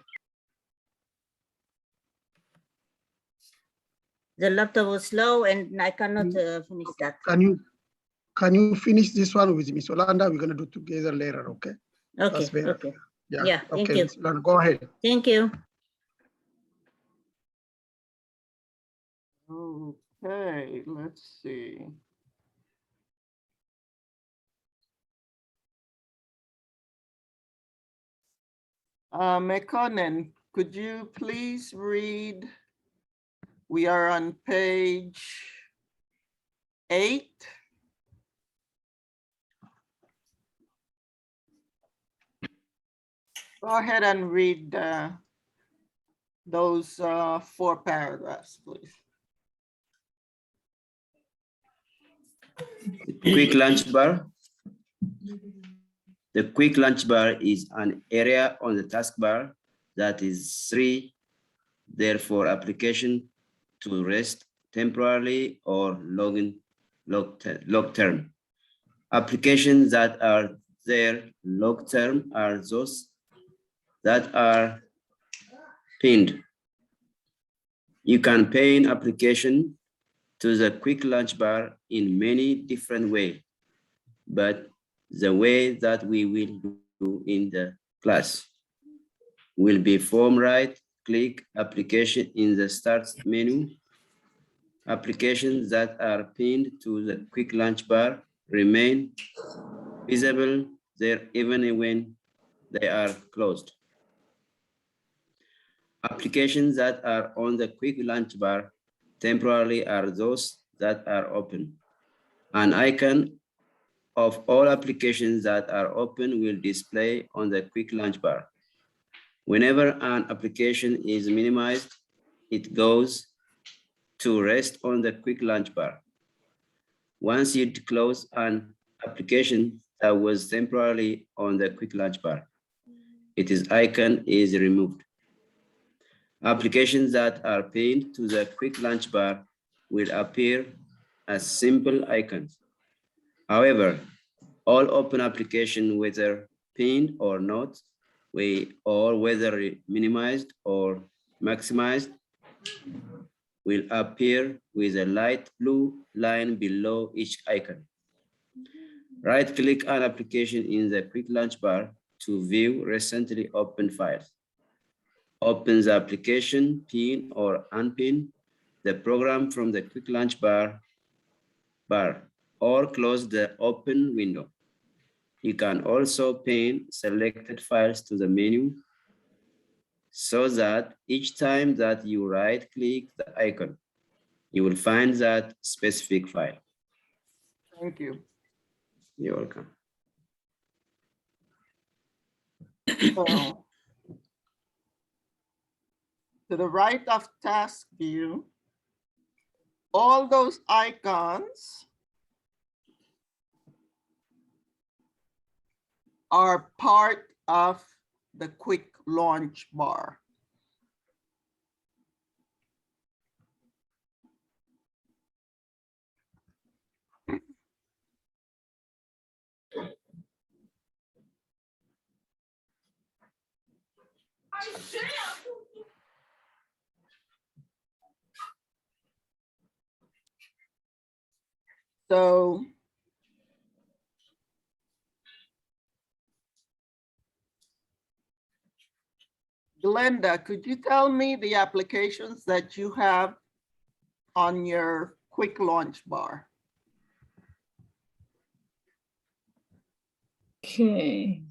The laptop was slow and I cannot finish that. Can you finish this one with Miss Yolanda? We're going to do together later, okay? Okay, That's better. okay. Yeah, Yeah, thank okay, you. Miss Yolanda, go ahead. Thank you. Okay, let's see. Mekonnen, could you please read? We are on page 8. Go ahead and read those 4 paragraphs, please. Quick lunch bar. The quick lunch bar is an area on the taskbar that is free, therefore application to rest temporarily or long term. Applications that are there long term are those that are pinned. You can pin application to the quick launch bar in many different ways, but the way that we will do in the class will be form right-click application in the start menu. Applications that are pinned to the quick launch bar remain visible there even when they are closed. Applications that are on the quick launch bar temporarily are those that are open. An icon of all applications that are open will display on the quick launch bar. Whenever an application is minimized, it goes to rest on the quick launch bar. Once you close an application that was temporarily on the quick launch bar, its icon is removed. Applications that are pinned to the quick launch bar will appear as simple icons. However, all open applications, whether pinned or not, or whether minimized or maximized, will appear with a light blue line below each icon. Right-click an application in the quick launch bar to view recently opened files. Open the application, pin or unpin the program from the quick launch bar, or close the open window. You can also pin selected files to the menu so that each time that you right-click the icon, you will find that specific file. Thank you. You're welcome. So, to the right of task view, all those icons are part of the quick launch bar. So Glenda, could you tell me the applications that you have on your quick launch bar? Okay.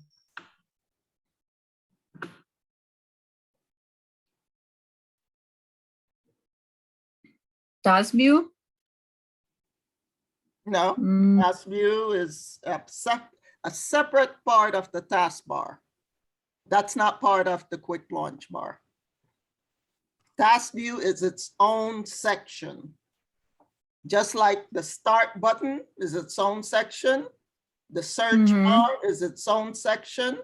Task view? No, task view is a separate part of the taskbar. That's not part of the quick launch bar. Task view is its own section. Just like the start button is its own section, the search bar is its own section,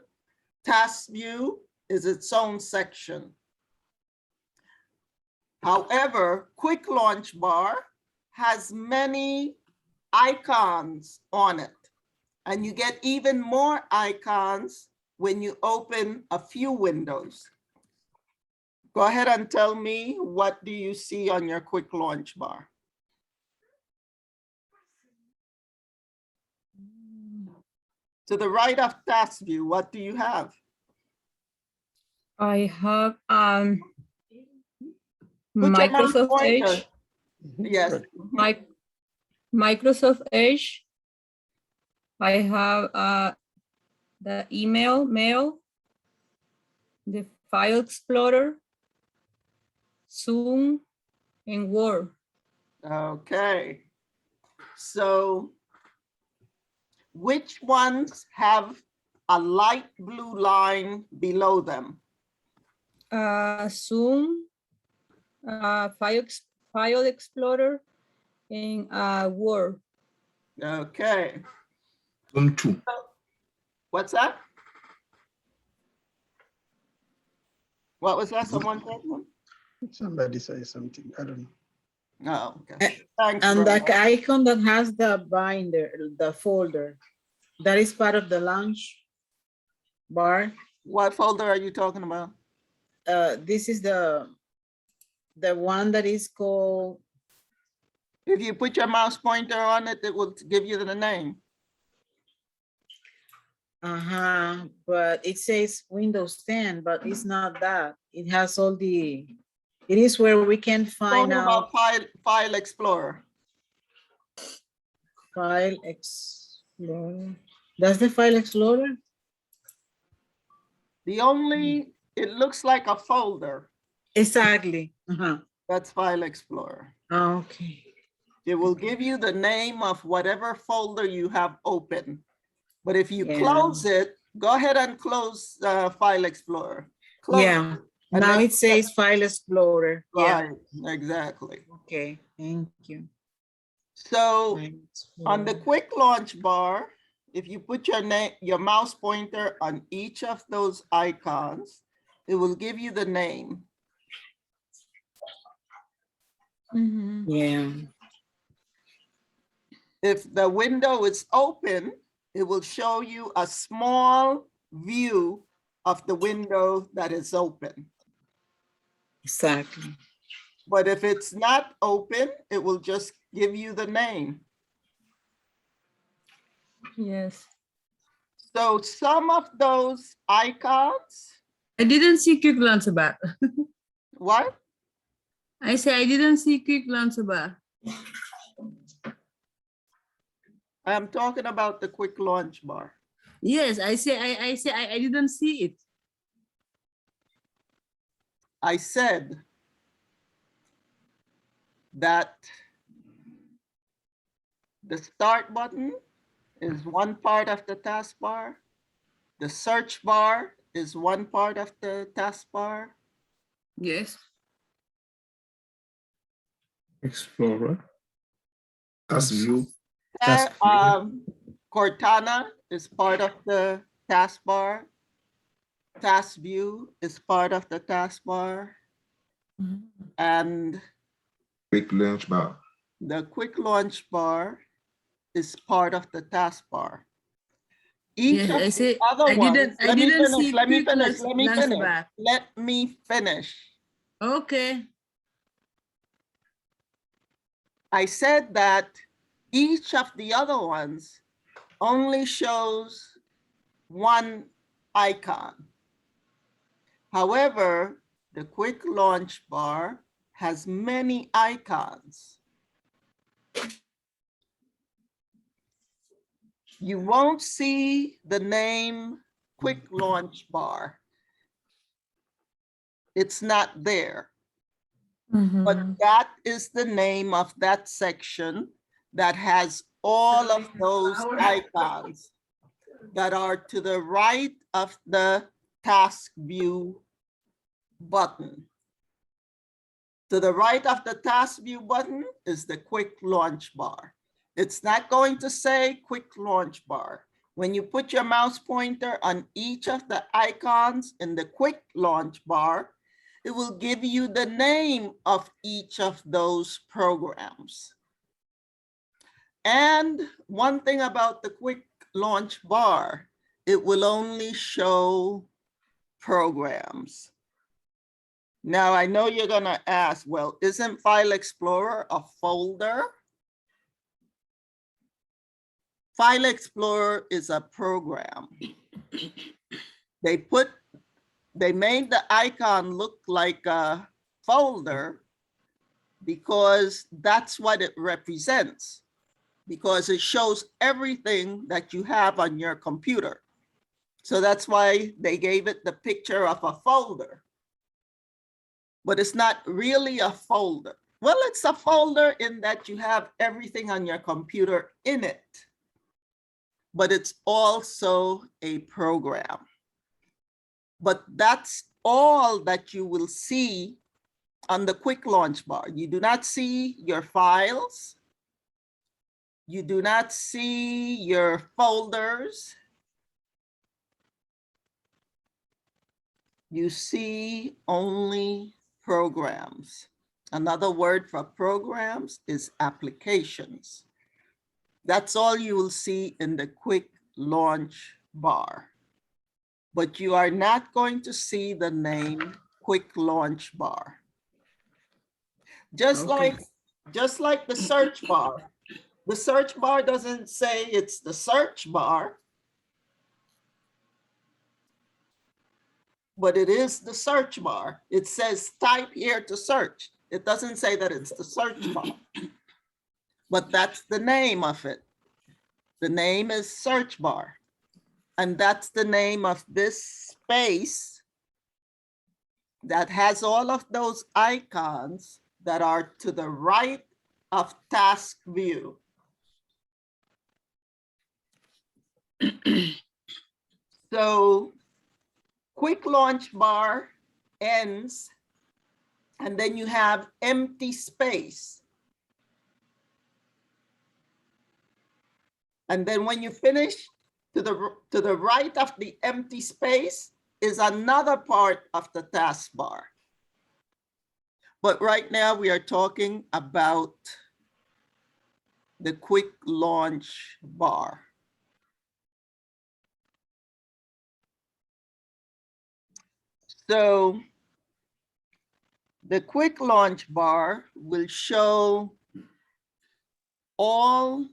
task view is its own section. However, quick launch bar has many icons on it, and you get even more icons when you open a few windows. Go ahead and tell me, what do you see on your quick launch bar? To the right of task view, what do you have? I have Put your mouse Microsoft pointer. Edge. Yes. Microsoft Edge. I have the mail, the File Explorer, Zoom, and Word. Okay. So which ones have a light blue line below them? Zoom, File Explorer, and Word. Okay. Zoom 2. What's that? What was that? Someone said one? Somebody say something, I don't know. Oh, okay. Thanks, And the Rose. icon that has the binder, the folder, that is part of the launch bar. What folder are you talking about? This is the one that is called, If you put your mouse pointer on it, it will give you the name. but it says Windows 10, but it's not that. It has all the, it is where we can find Talking out about File Explorer. File Explorer. That's the File Explorer? The only, it looks like a folder. Exactly. That's File Explorer. Okay. It will give you the name of whatever folder you have open. But if you Yeah. close it, go ahead and close File Explorer. Close Yeah. it, and Now then- it says File Explorer. Yeah. Right, exactly. Okay. Thank you. So File on the Explorer. quick launch bar, if you put your mouse pointer on each of those icons, it will give you the name. Yeah. If the window is open, it will show you a small view of the window that is open. Exactly. But if it's not open, it will just give you the name. Yes. So some of those icons, I didn't see quick launch bar. what? I say I didn't see quick launch bar. I'm talking about the quick launch bar. Yes, I didn't see it. I said that the start button is one part of the taskbar. The search bar is one part of the taskbar. Yes. Explorer. Task view. Task view. Cortana is part of the taskbar. Task view is part of the taskbar. And Quick launch bar. the quick launch bar is part of the taskbar. Each Yes, of I the say other I ones, didn't. I let me didn't finish, see let me quick finish, let me launch finish, bar. let me finish. Okay. I said that each of the other ones only shows one icon. However, the quick launch bar has many icons. You won't see the name quick launch bar. It's not there. But that is the name of that section that has all of those icons that are to the right of the task view button. To the right of the task view button is the quick launch bar. It's not going to say quick launch bar. When you put your mouse pointer on each of the icons in the quick launch bar, it will give you the name of each of those programs. And one thing about the quick launch bar, it will only show programs. Now, I know you're gonna ask, well, isn't File Explorer a folder? File Explorer is a program. They made the icon look like a folder because that's what it represents, because it shows everything that you have on your computer. So that's why they gave it the picture of a folder. But it's not really a folder. Well, it's a folder in that you have everything on your computer in it, but it's also a program. But that's all that you will see on the quick launch bar. You do not see your files. You do not see your folders. You see only programs. Another word for programs is applications. That's all you will see in the quick launch bar. But you are not going to see the name quick launch bar. Just like the search bar. The search bar doesn't say it's the search bar, but it is the search bar. It says type here to search. It doesn't say that it's the search bar, but that's the name of it. The name is search bar. And that's the name of this space that has all of those icons that are to the right of task view. So quick launch bar ends, and then you have empty space. And then when you finish, to the right of the empty space is another part of the taskbar. But right now we are talking about the quick launch bar. So the quick launch bar will show all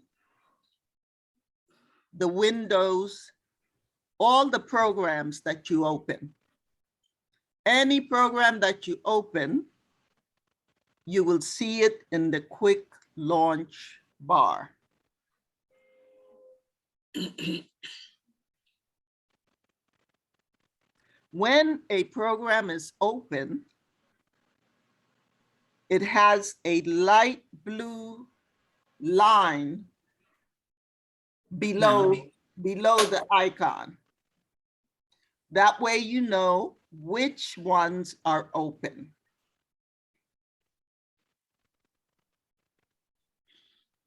the windows, all the programs that you open. Any program that you open, you will see it in the quick launch bar. When a program is open, it has a light blue line below the icon. That way you know which ones are open.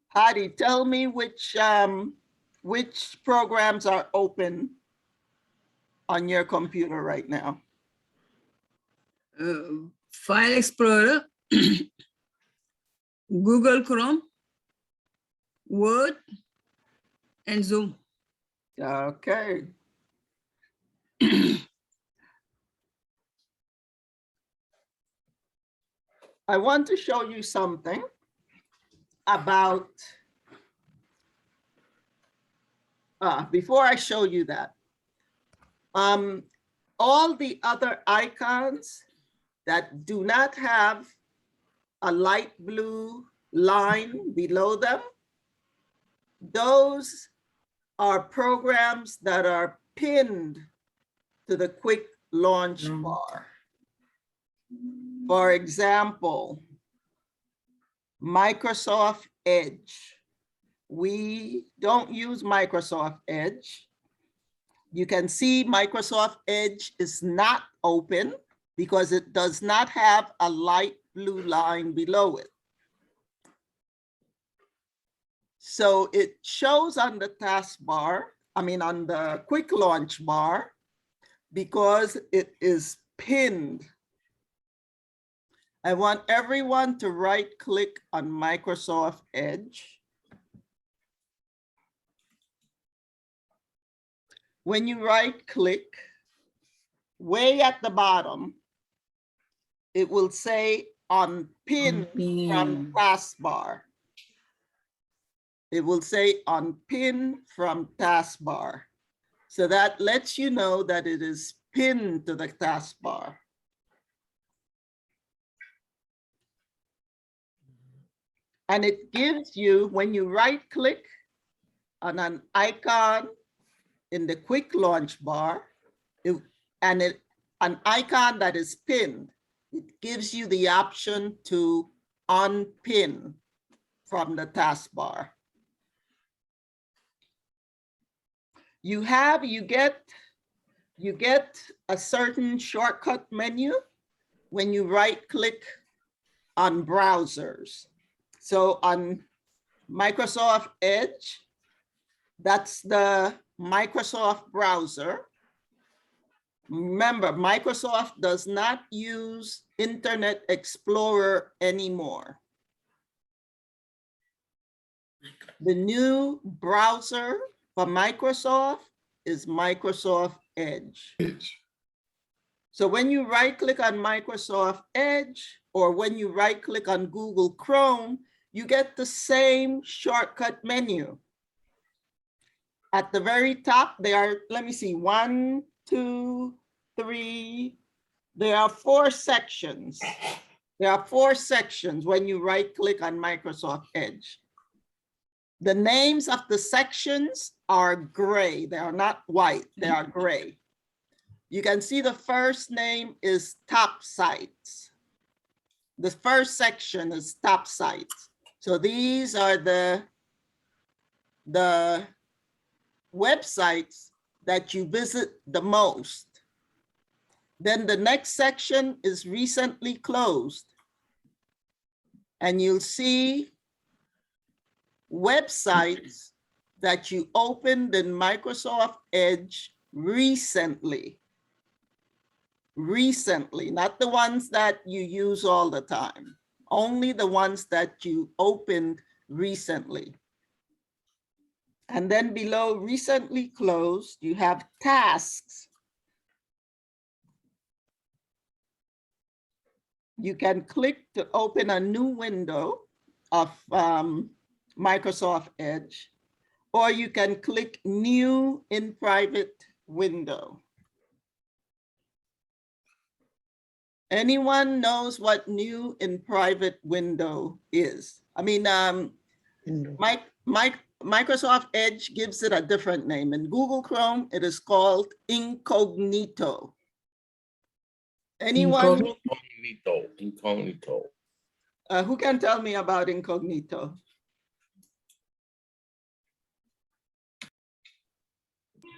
Heidi, tell me which programs are open on your computer right now. File Explorer, Google Chrome, Word, and Zoom. Okay. I want to show you something about, before I show you that, all the other icons that do not have a light blue line below them, those are programs that are pinned to the quick launch bar. For example, Microsoft Edge. We don't use Microsoft Edge. You can see Microsoft Edge is not open because it does not have a light blue line below it. So it shows on the taskbar, on the quick launch bar, because it is pinned. I want everyone to right click on Microsoft Edge. When you right click, way at the bottom, it will say unpin from taskbar. It will say unpin from taskbar. So that lets you know that it is pinned to the taskbar. And it gives you, when you right click on an icon in the quick launch bar, an icon that is pinned, it gives you the option to unpin from the taskbar. You get a certain shortcut menu when you right click on browsers. So on Microsoft Edge, that's the Microsoft browser. Remember, Microsoft does not use Internet Explorer anymore. The new browser for Microsoft is Microsoft Edge. So when you right-click on Microsoft Edge, or when you right-click on Google Chrome, you get the same shortcut menu. At the very top, there are, let me see, 1, 2, 3, there are 4 sections. There are 4 sections when you right-click on Microsoft Edge. The names of the sections are gray. They are not white, they are gray. You can see the first name is top sites. The first section is top sites. So these are the websites that you visit the most. Then the next section is recently closed. And you'll see websites that you opened in Microsoft Edge recently. Recently, not the ones that you use all the time, only the ones that you opened recently. And then below recently closed, you have tasks. You can click to open a new window of Microsoft Edge, or you can click new in private window. Anyone knows what new in private window is? I mean, Microsoft Edge gives it a different name. In Google Chrome, it is called incognito. Anyone? Incognito. Who can tell me about incognito?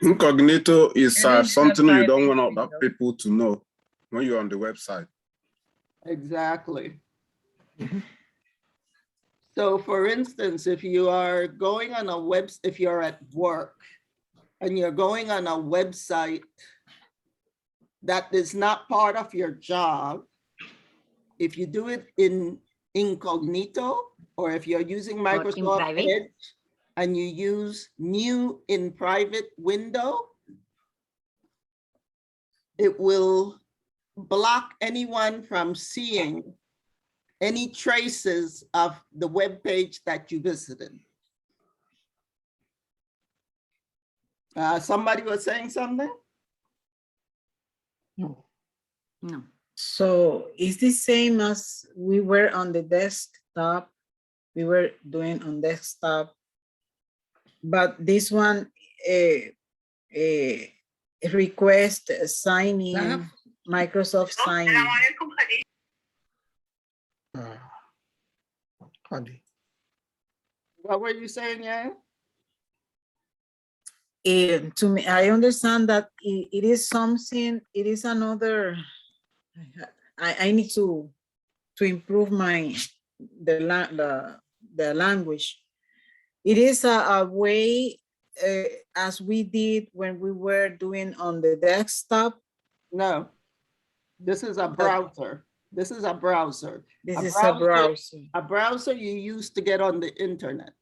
Incognito is something you don't want other people to know when you're on the website. Exactly. So for instance, if you are going on a if you're at work and you're going on a website that is not part of your job, if you do it in incognito, or if you're using Microsoft Edge and you use new in private window, it will block anyone from seeing any traces of the web page that you visited. Somebody was saying something? No. No. So it's the same as we were on the desktop. We were doing on desktop, but this one request signing, Microsoft signing. What were you saying, Yang? To me, I understand that it is something, it is another, I need to improve the language. It is a way as we did when we were doing on the desktop. No, this is a browser. This is a browser. This is a browser. A browser you use to get on the internet.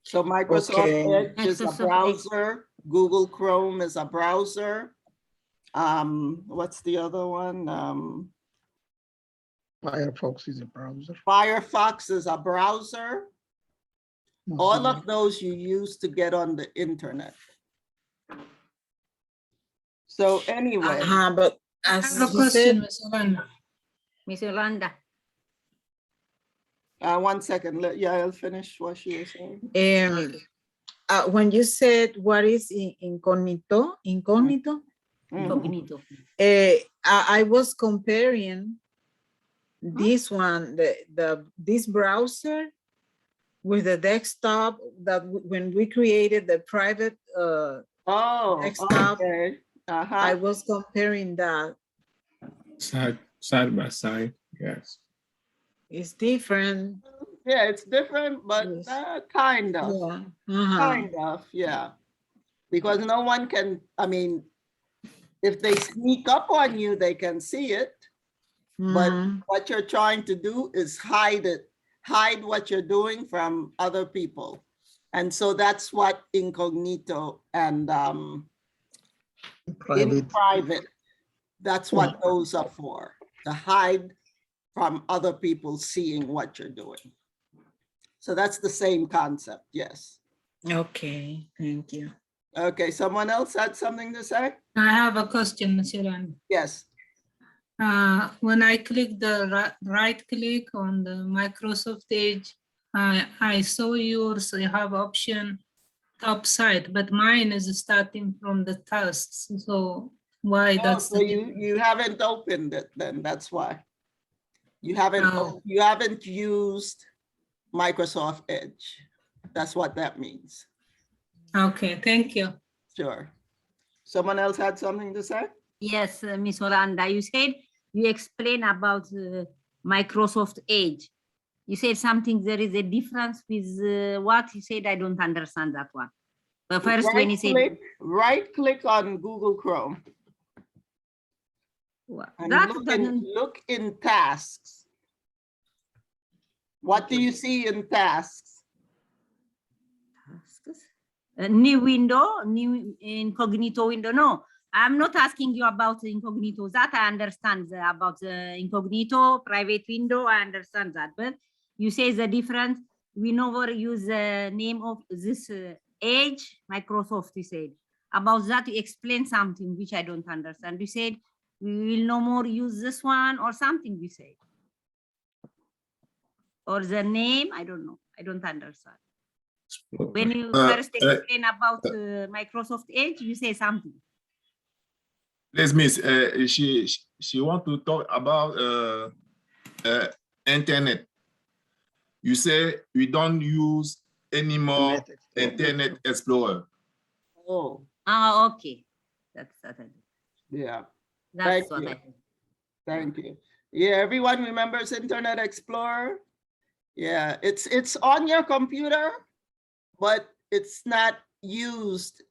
So Microsoft Edge is a browser. Google Chrome is a browser. What's the other one? Firefox is a browser. Firefox is a browser. All of those you use to get on the internet. So anyway. But I as have a you question, said, Ms. Yolanda. Miss Yolanda. 1 second. Yeah, I'll finish what she was saying. When you said what is incognito, Incognito. I was comparing this one, this browser with the desktop that when we created the private desktop. Okay. I was comparing that. Side by side, yes. It's different. Yeah, it's different, but Yes. kind of. Yeah. Kind of, yeah. because no one can, I mean, if they sneak up on you, they can see it. But what you're trying to do is hide it, hide what you're doing from other people. And so that's what incognito and in private, that's what those are for, to hide from other people seeing what you're doing. So that's the same concept, yes. Okay, thank you. Okay, someone else had something to say? I have a question, Monsieur Rand. Yes. When I click the right click on the Microsoft Edge, I saw yours, you have option top side, but mine is starting from the tasks. So why that's So you haven't opened it then, that's why. You haven't used Microsoft Edge. That's what that means. Okay, thank you. Sure. Someone else had something to say? Yes, Ms. Orlando, you said you explain about Microsoft Edge. You said something, there is a difference with what you said. I don't understand that one. But first, when you said right click on Google Chrome. And that look in tasks. What do you see in tasks? New window, new incognito window. No, I'm not asking you about incognito. That I understand about the incognito, private window. I understand that. But you say the difference. We never use the name of this Edge, Microsoft, you said. About that, you explain something which I don't understand. You said we will no more use this one or something, you said. Or the name, I don't know. I don't understand. When you first explain about Microsoft Edge, you say something. Please, Miss, she want to talk about internet. You say we don't use anymore Internet Explorer. Oh. Okay. That's that. Yeah. That's what I think. Thank you. Yeah, everyone remembers Internet Explorer? Yeah, it's on your computer, but it's not used.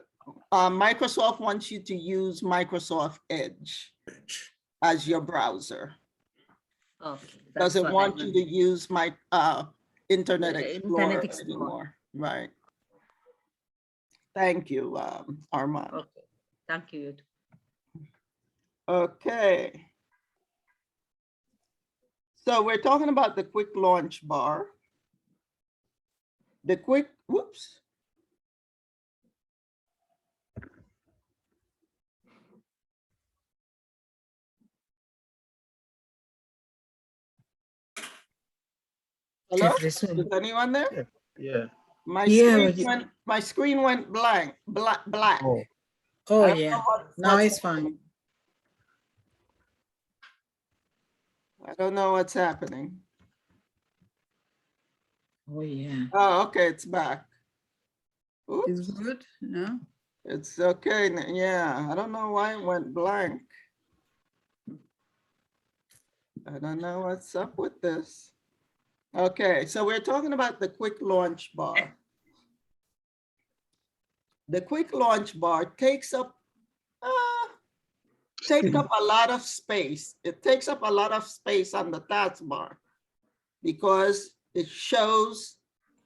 Microsoft wants you to use Microsoft Edge as your browser. Okay. Doesn't want you to use my Internet Explorer anymore. Right. Thank you, Armand. Okay. Thank you. Okay. So we're talking about the quick launch bar. The quick, whoops. Hello? Is anyone there? Yeah. My screen went black. Oh yeah. Now it's fine. I don't know what's happening. Oh yeah. Oh, okay, it's back. Oops. It's good, no? It's okay, yeah. I don't know why it went blank. I don't know what's up with this. Okay, so we're talking about the quick launch bar. The quick launch bar takes up a lot of space. It takes up a lot of space on the taskbar because it shows,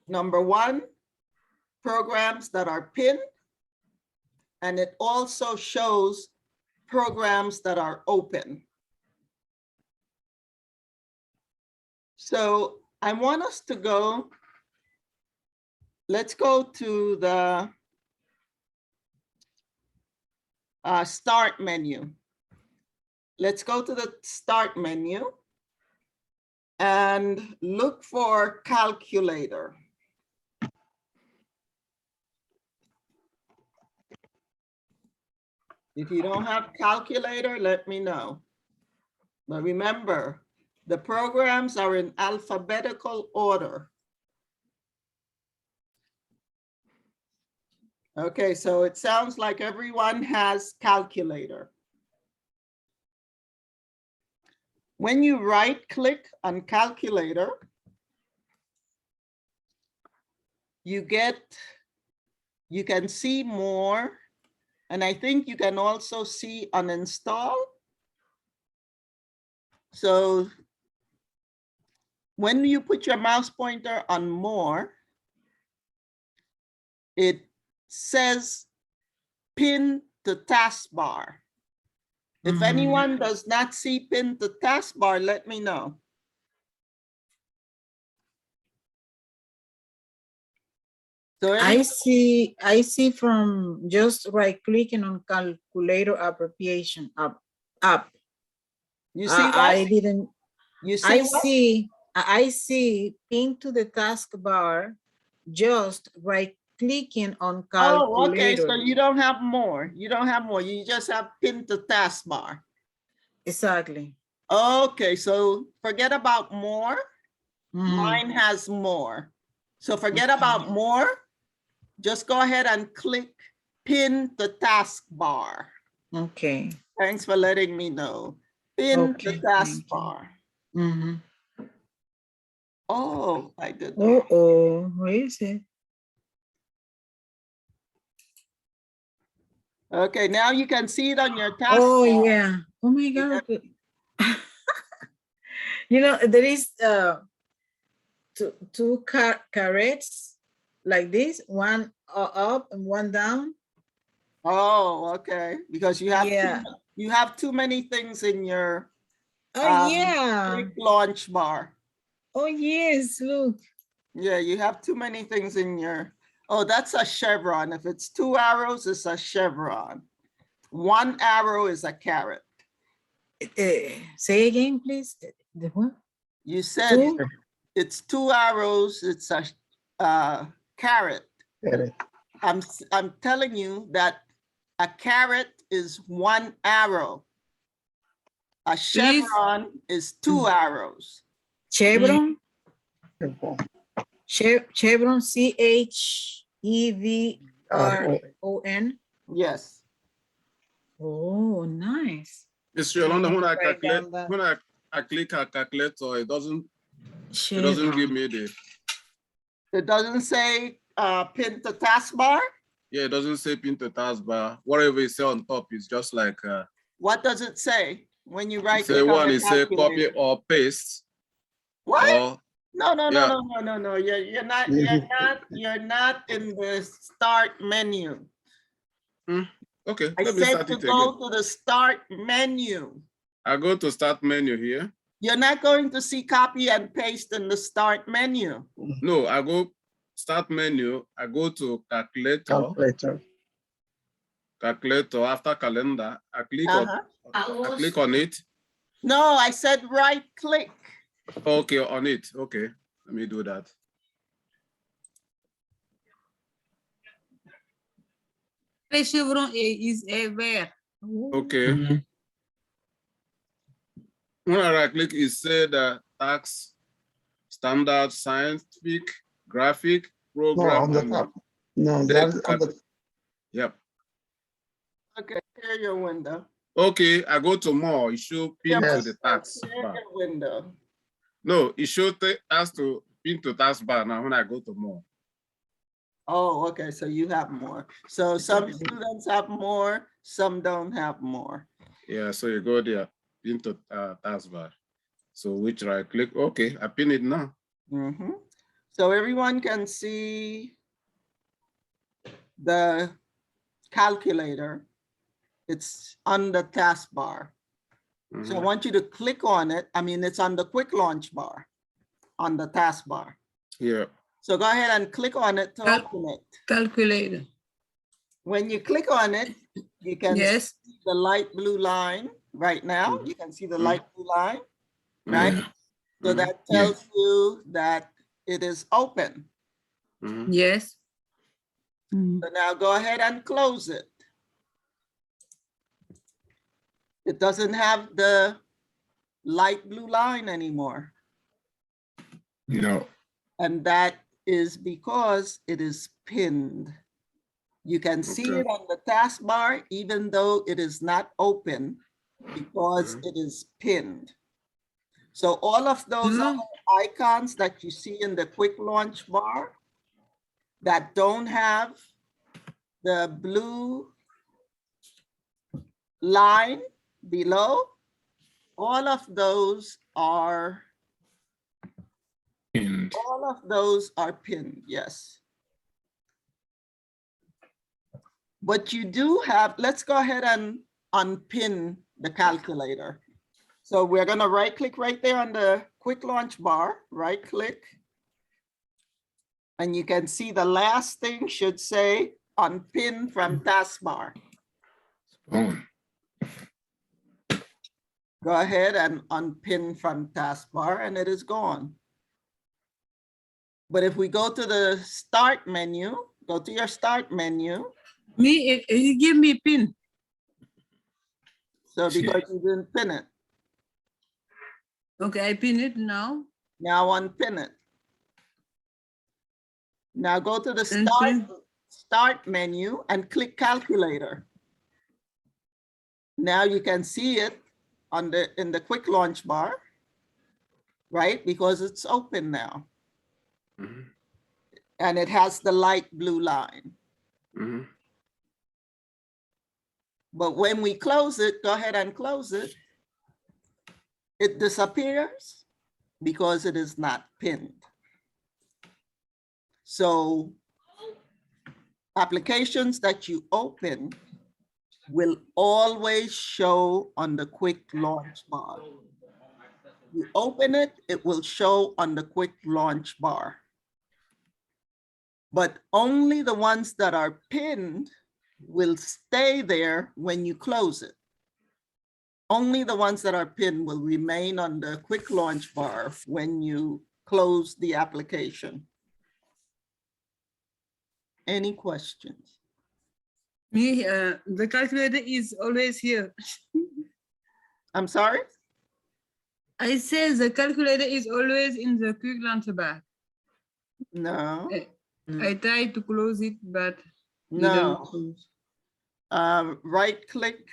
number one, programs that are pinned, and it also shows programs that are open. So I want us to go, let's go to the start menu. Let's go to the start menu and look for calculator. If you don't have calculator, let me know. But remember, the programs are in alphabetical order. Okay, so it sounds like everyone has calculator. When you right click on calculator, you can see more And I think you can also see uninstall. So when you put your mouse pointer on more, it says pin to taskbar. If anyone does not see pin to taskbar, let me know. So I see from just right clicking on calculator appropriation up. You see what? I didn't. You see what? I see pin to the taskbar, just right clicking on calculator. Oh, okay. So you don't have more. You don't have more. You just have pin to taskbar. Exactly. Okay, so forget about more. Mine has more. So forget about more. Just go ahead and click pin to taskbar. Okay. Thanks for letting me know. Pin to taskbar. Oh, I did that. Oh, where is it? Okay, now you can see it on your taskbar. Oh yeah. Oh my God. You know, there is two carrots like this, one up and one down. Oh, okay. Because you have too many things in your quick launch bar. Oh yes, look. Yeah, you have too many things in your. Oh, that's a chevron. If it's 2 arrows, it's a chevron. 1 arrow is a carrot. Say again, please. The what? You said it's 2 arrows. It's a carrot. I'm telling you that a carrot is 1 arrow. A chevron is 2 arrows. Chevron. Chevron, CHEVRON. Yes. Oh, nice. It's Yolanda, when I calculate, when I click a calculator, it doesn't give me the. It doesn't say pin to taskbar? Yeah, it doesn't say pin to taskbar. Whatever it says on top is just like. What does it say when you right Say click on one the is say copy calculator? or paste. What? Or, No. You're not in the start menu. Okay, I let me said start to it go again. to the start menu. I go to start menu here. You're not going to see copy and paste in the start menu. No, I go start menu. I go to calculator. Calculator after calendar. I click on it. No, I said right click. Okay, on it. Okay, let me do that. Chevron is where? Okay. When I right click, it said tax, standard, scientific, graphic, program. No, on the top. No, that's on the. Yep. Okay, clear your window. Okay, I go to more. It should pin to the tax bar. Your window. No, it should ask to pin to tax bar now when I go to more. Oh, okay, so you have more. So some students have more, some don't have more. Yeah, so you go there, pin to taskbar. So which right click? Okay, I pin it now. So everyone can see the calculator. It's on the taskbar. So I want you to click on it. I mean, it's on the quick launch bar, on the taskbar. Yeah. So go ahead and click on it to open it. Calculator. When you click on it, you can see the light blue line right now. You can see the light blue line, right? So that tells you that it is open. Yes. So now go ahead and close it. It doesn't have the light blue line anymore. No. And that is because it is pinned. You can see it on the taskbar, even though it is not open, because it is pinned. So all of those other icons that you see in the quick launch bar that don't have the blue line below, all of those are Pinned. pinned, yes. But you do have, let's go ahead and unpin the calculator. So we're gonna right click right there on the quick launch bar, right click. And you can see the last thing should say unpin from taskbar. Oh, Go ahead and unpin from taskbar and it is gone. But if we go to the start menu, go to your start menu. He give me pin. So because you didn't pin it, Okay, I pin it now. now unpin it. Now go to the Unpin. start menu and click calculator. Now you can see it on in the quick launch bar, right? Because it's open now. Mhm. And it has the light blue line. Mhm. But when we close it, go ahead and close it, it disappears because it is not pinned. So applications that you open will always show on the quick launch bar. You open it, it will show on the quick launch bar. But only the ones that are pinned will stay there when you close it. Only the ones that are pinned will remain on the quick launch bar when you close the application. Any questions? The calculator is always here. I'm sorry? I say the calculator is always in the quick launch bar. No, I try to close it, but you no. don't close. Right click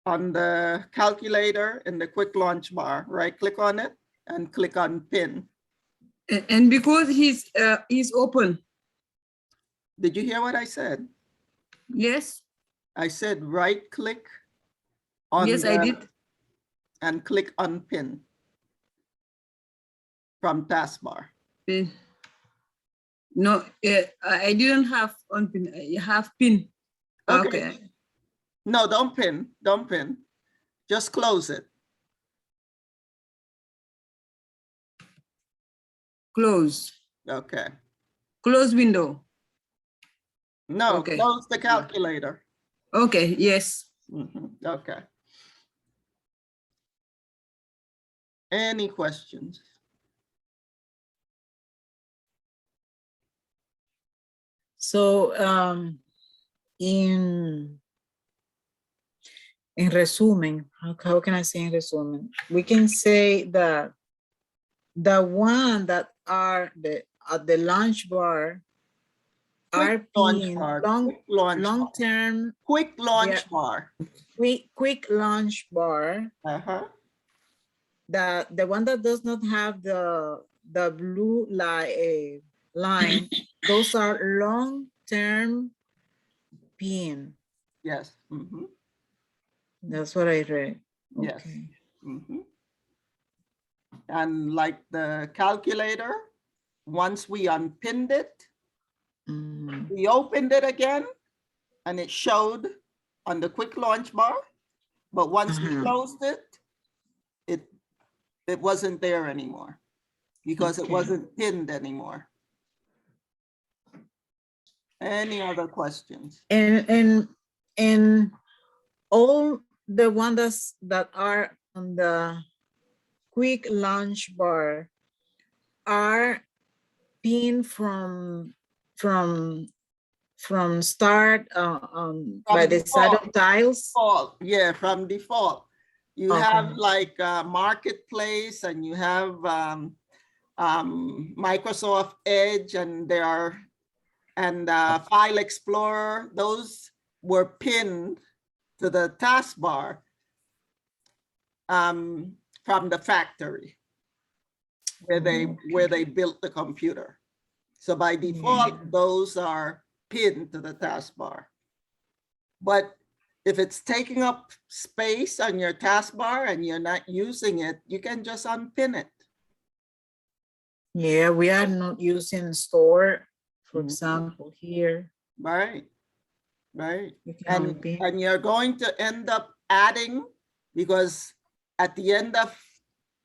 on the calculator in the quick launch bar, right click on it and click on pin. And because he's open. Did you hear what I said? Yes. I said right click on Yes, I did. and click on pin from taskbar. No, I didn't have on pin. I have pin. Okay. No, don't pin, don't pin. Just close it. Close. Okay. Close window. No, Okay. close the calculator. Okay, yes. Okay. Any questions? So in resumen, how can I say in resumen? We can say that the one that are at the launch bar are pinned long term. Quick launch bar. Quick launch bar. The one that does not have the blue line, those are long-term pin. Yes. That's what I read. Yes. Okay. And like the calculator, once we unpinned it, we opened it again and it showed on the quick launch bar. But once we closed it, it wasn't there anymore because it wasn't pinned anymore. Any other questions? And all the ones that are on the quick launch bar are pinned from start by the side of tiles. Yeah, from default. You have like Marketplace and you have Microsoft Edge and there are File Explorer. Those were pinned to the taskbar from the factory where they built the computer. So by default, those are pinned to the taskbar. But if it's taking up space on your taskbar and you're not using it, you can just unpin it. Yeah, we are not using store, for Mhm. example, here. Right, right. You can And, unpin. and you're going to end up adding, because at the end of,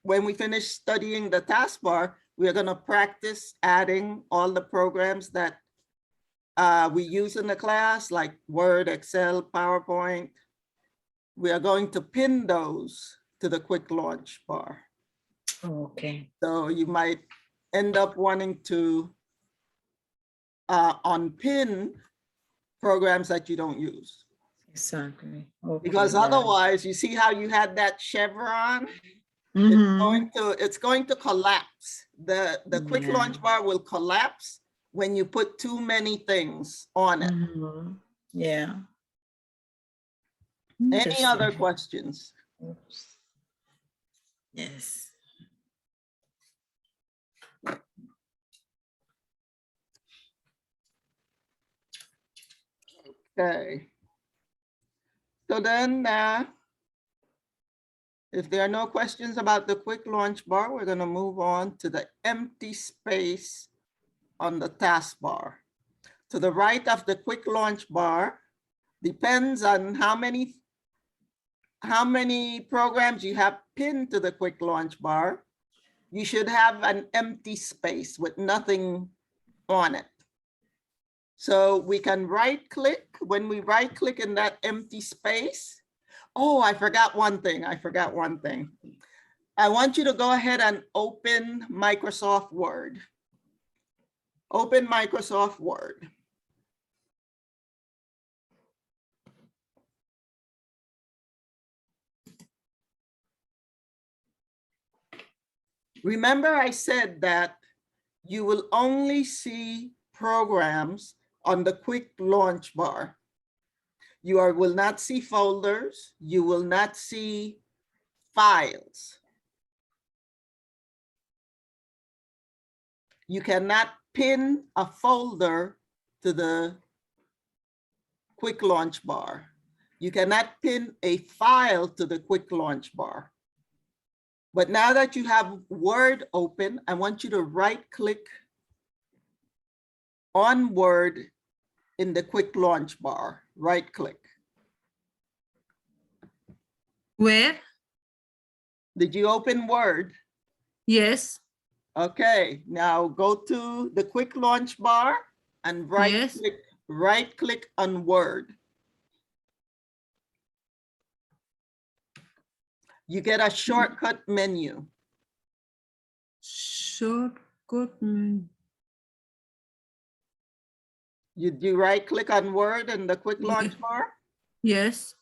when we finish studying the taskbar, we're gonna practice adding all the programs that we use in the class, like Word, Excel, PowerPoint. We are going to pin those to the quick launch bar. Okay. So you might end up wanting to unpin programs that you don't use. Exactly. Okay. Because got it. otherwise, you see how you had that chevron? Mhm. It's going to collapse. The quick Yeah. launch bar will collapse when you put too many things on it. Mhm. Yeah. Any other Interesting. questions? Oops. Yes. Okay. So then, if there are no questions about the quick launch bar, we're going to move on to the empty space on the taskbar. To the right of the quick launch bar depends on how many programs you have pinned to the quick launch bar. You should have an empty space with nothing on it. So we can right click. When we right click in that empty space, oh, I forgot one thing. I want you to go ahead and open Microsoft Word. Open Microsoft Word. Remember, I said that you will only see programs on the quick launch bar. You will not see folders. You will not see files. You cannot pin a folder to the quick launch bar. You cannot pin a file to the quick launch bar. But now that you have Word open, I want you to right click on Word in the quick launch bar, right click. Where? Did you open Word? Yes. Okay, now go to the quick launch bar and right click on Word. You get a shortcut menu. Shortcut menu. You right click on Word in the quick launch bar? Yes.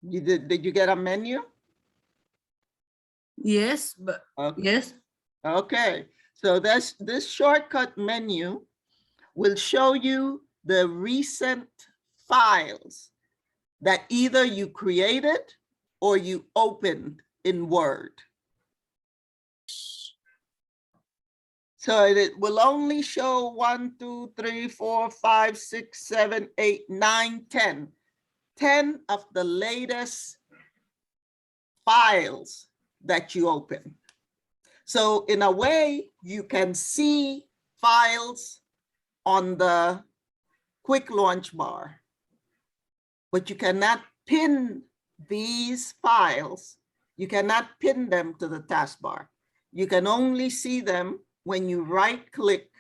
Did you get a menu? Yes, but yes. Okay, so this shortcut menu will show you the recent files that either you created or you opened in Word. So it will only show 1, 2, 3, 4, 5, 6, 7, 8, 9, 10. 10 of the latest files that you open. So in a way, you can see files on the quick launch bar, but you cannot pin these files. You cannot pin them to the taskbar. You can only see them when you right click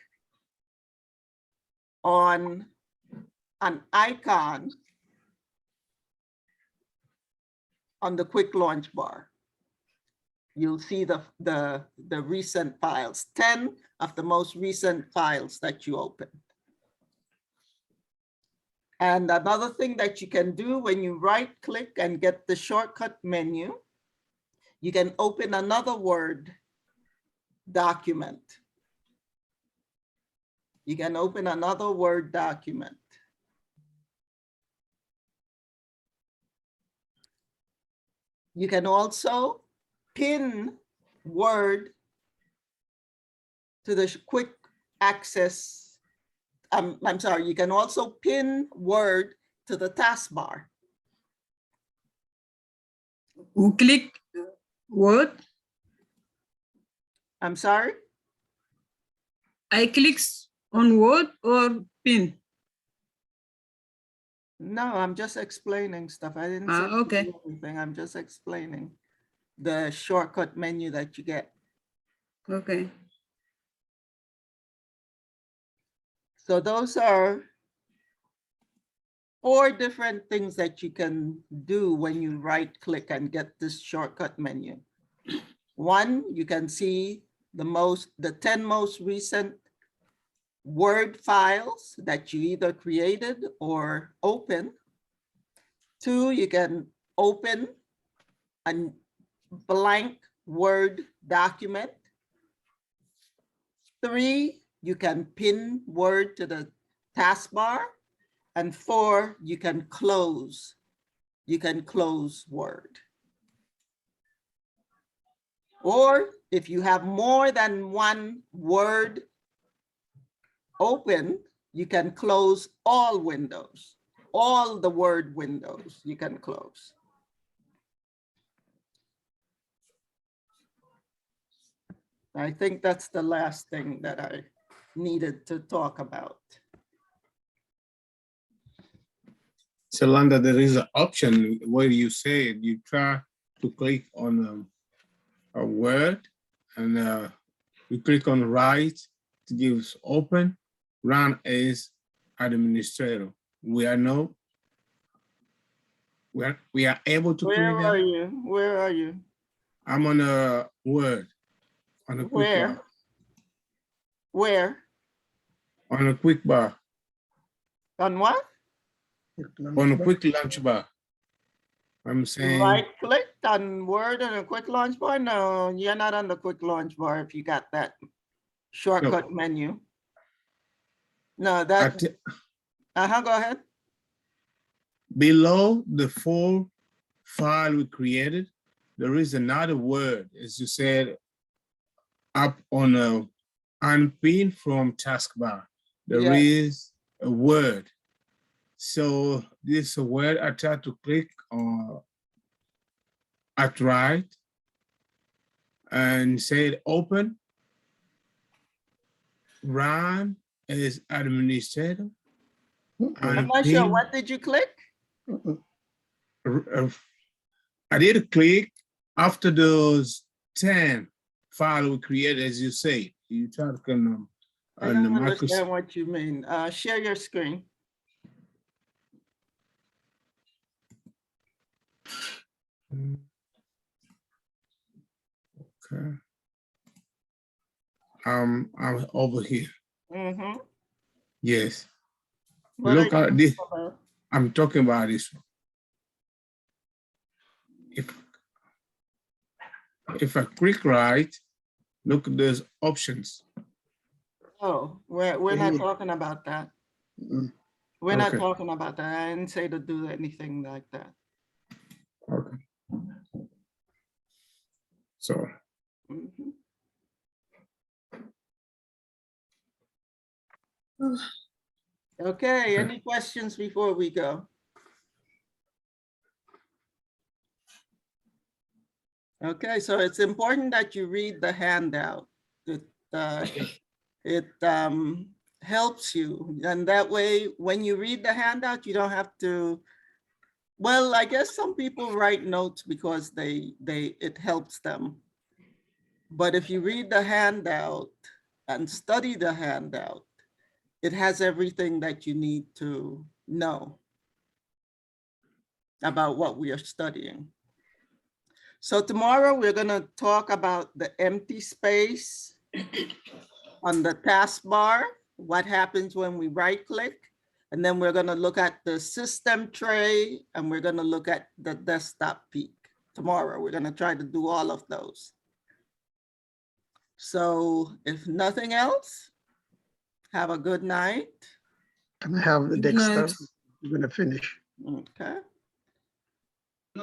on an icon on the quick launch bar. You'll see the recent files, 10 of the most recent files that you opened. And another thing that you can do when you right click and get the shortcut menu, you can open another Word document. You can open another Word document. You can also pin Word to the quick access. I'm sorry, you can also pin Word to the taskbar. Click Word. I'm sorry? I click on Word or pin. No, I'm just explaining stuff. I didn't say Okay. anything. I'm just explaining the shortcut menu that you get. Okay. So those are 4 different things that you can do when you right click and get this shortcut menu. 1, you can see the 10 most recent Word files that you either created or open. 2, you can open a blank Word document. 3, you can pin Word to the taskbar. And 4, you can close Word. Or if you have more than one Word open, you can close all windows. All the Word windows you can close. I think that's the last thing that I needed to talk about. So Landa, there is an option where you say you try to click on a word and you click on right to give open, run as administrator. We are able to Where create are that. you? Where are you? I'm on a word, on a quick Where? bar. Where? On a quick bar. On what? On a quick launch bar. I'm You saying right clicked on Word and a quick launch bar? No, you're not on the quick launch bar if you got that shortcut menu. No, that, go ahead. below the 4 file we created, there is another word, as you said, up on a unpin from taskbar. There is a word. So this word I try to click on at right and say open, run as administrator. I'm not sure. What did you click? I did click after those 10 files we created, as you say. You try to come I don't understand what you mean. Share your screen. Okay. I'm over here. Mm-hmm. Yes. What Look are you at this. talking about? I'm talking about this one. If I click right, look at those options. Oh, we're not talking about that. We're not Okay. talking about that. I didn't say to do anything like that. Okay. So. Mhm. Okay, any questions before we go? Okay, so it's important that you read the handout. It helps you, and that way, when you read the handout, you don't have to. Well, I guess some people write notes because it helps them. But if you read the handout and study the handout, it has everything that you need to know about what we are studying. So tomorrow we're going to talk about the empty space on the taskbar, what happens when we right click, and then we're going to look at the system tray, and we're going to look at the desktop peak. Tomorrow we're going to try to do all of those. So if nothing else, have a good night. Can I have the Good Dexter? night. We're gonna finish. Okay.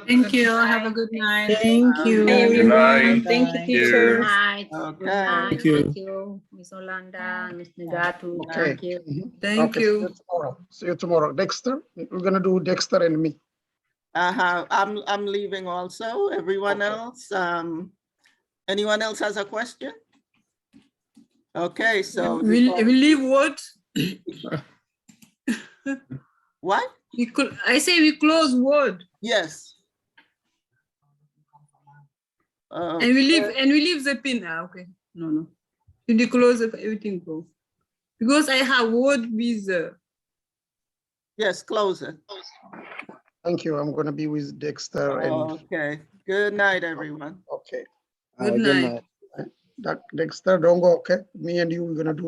Thank you. Have a good night. Thank you. Hi, Good night. everyone. Thank you, Thank you. teacher. Good night. Okay. Good night. Thank you. Thank you, Miss Olanda, Miss Nagatu. Okay. Thank you. Mhm. Thank Okay, see you. you tomorrow. See you tomorrow. Dexter, we're gonna do Dexter and me. I'm leaving also. Everyone else, anyone else has a question? Okay, so We leave what? what? I say we close Word. Yes. And we leave the pin. Okay. No. We close everything close. Because I have Word with Yes, close it. Thank you. I'm going to be with Dexter and. Okay. Good night, everyone. Okay. Good night. Dexter, don't go. Okay. Me and you, we're going to do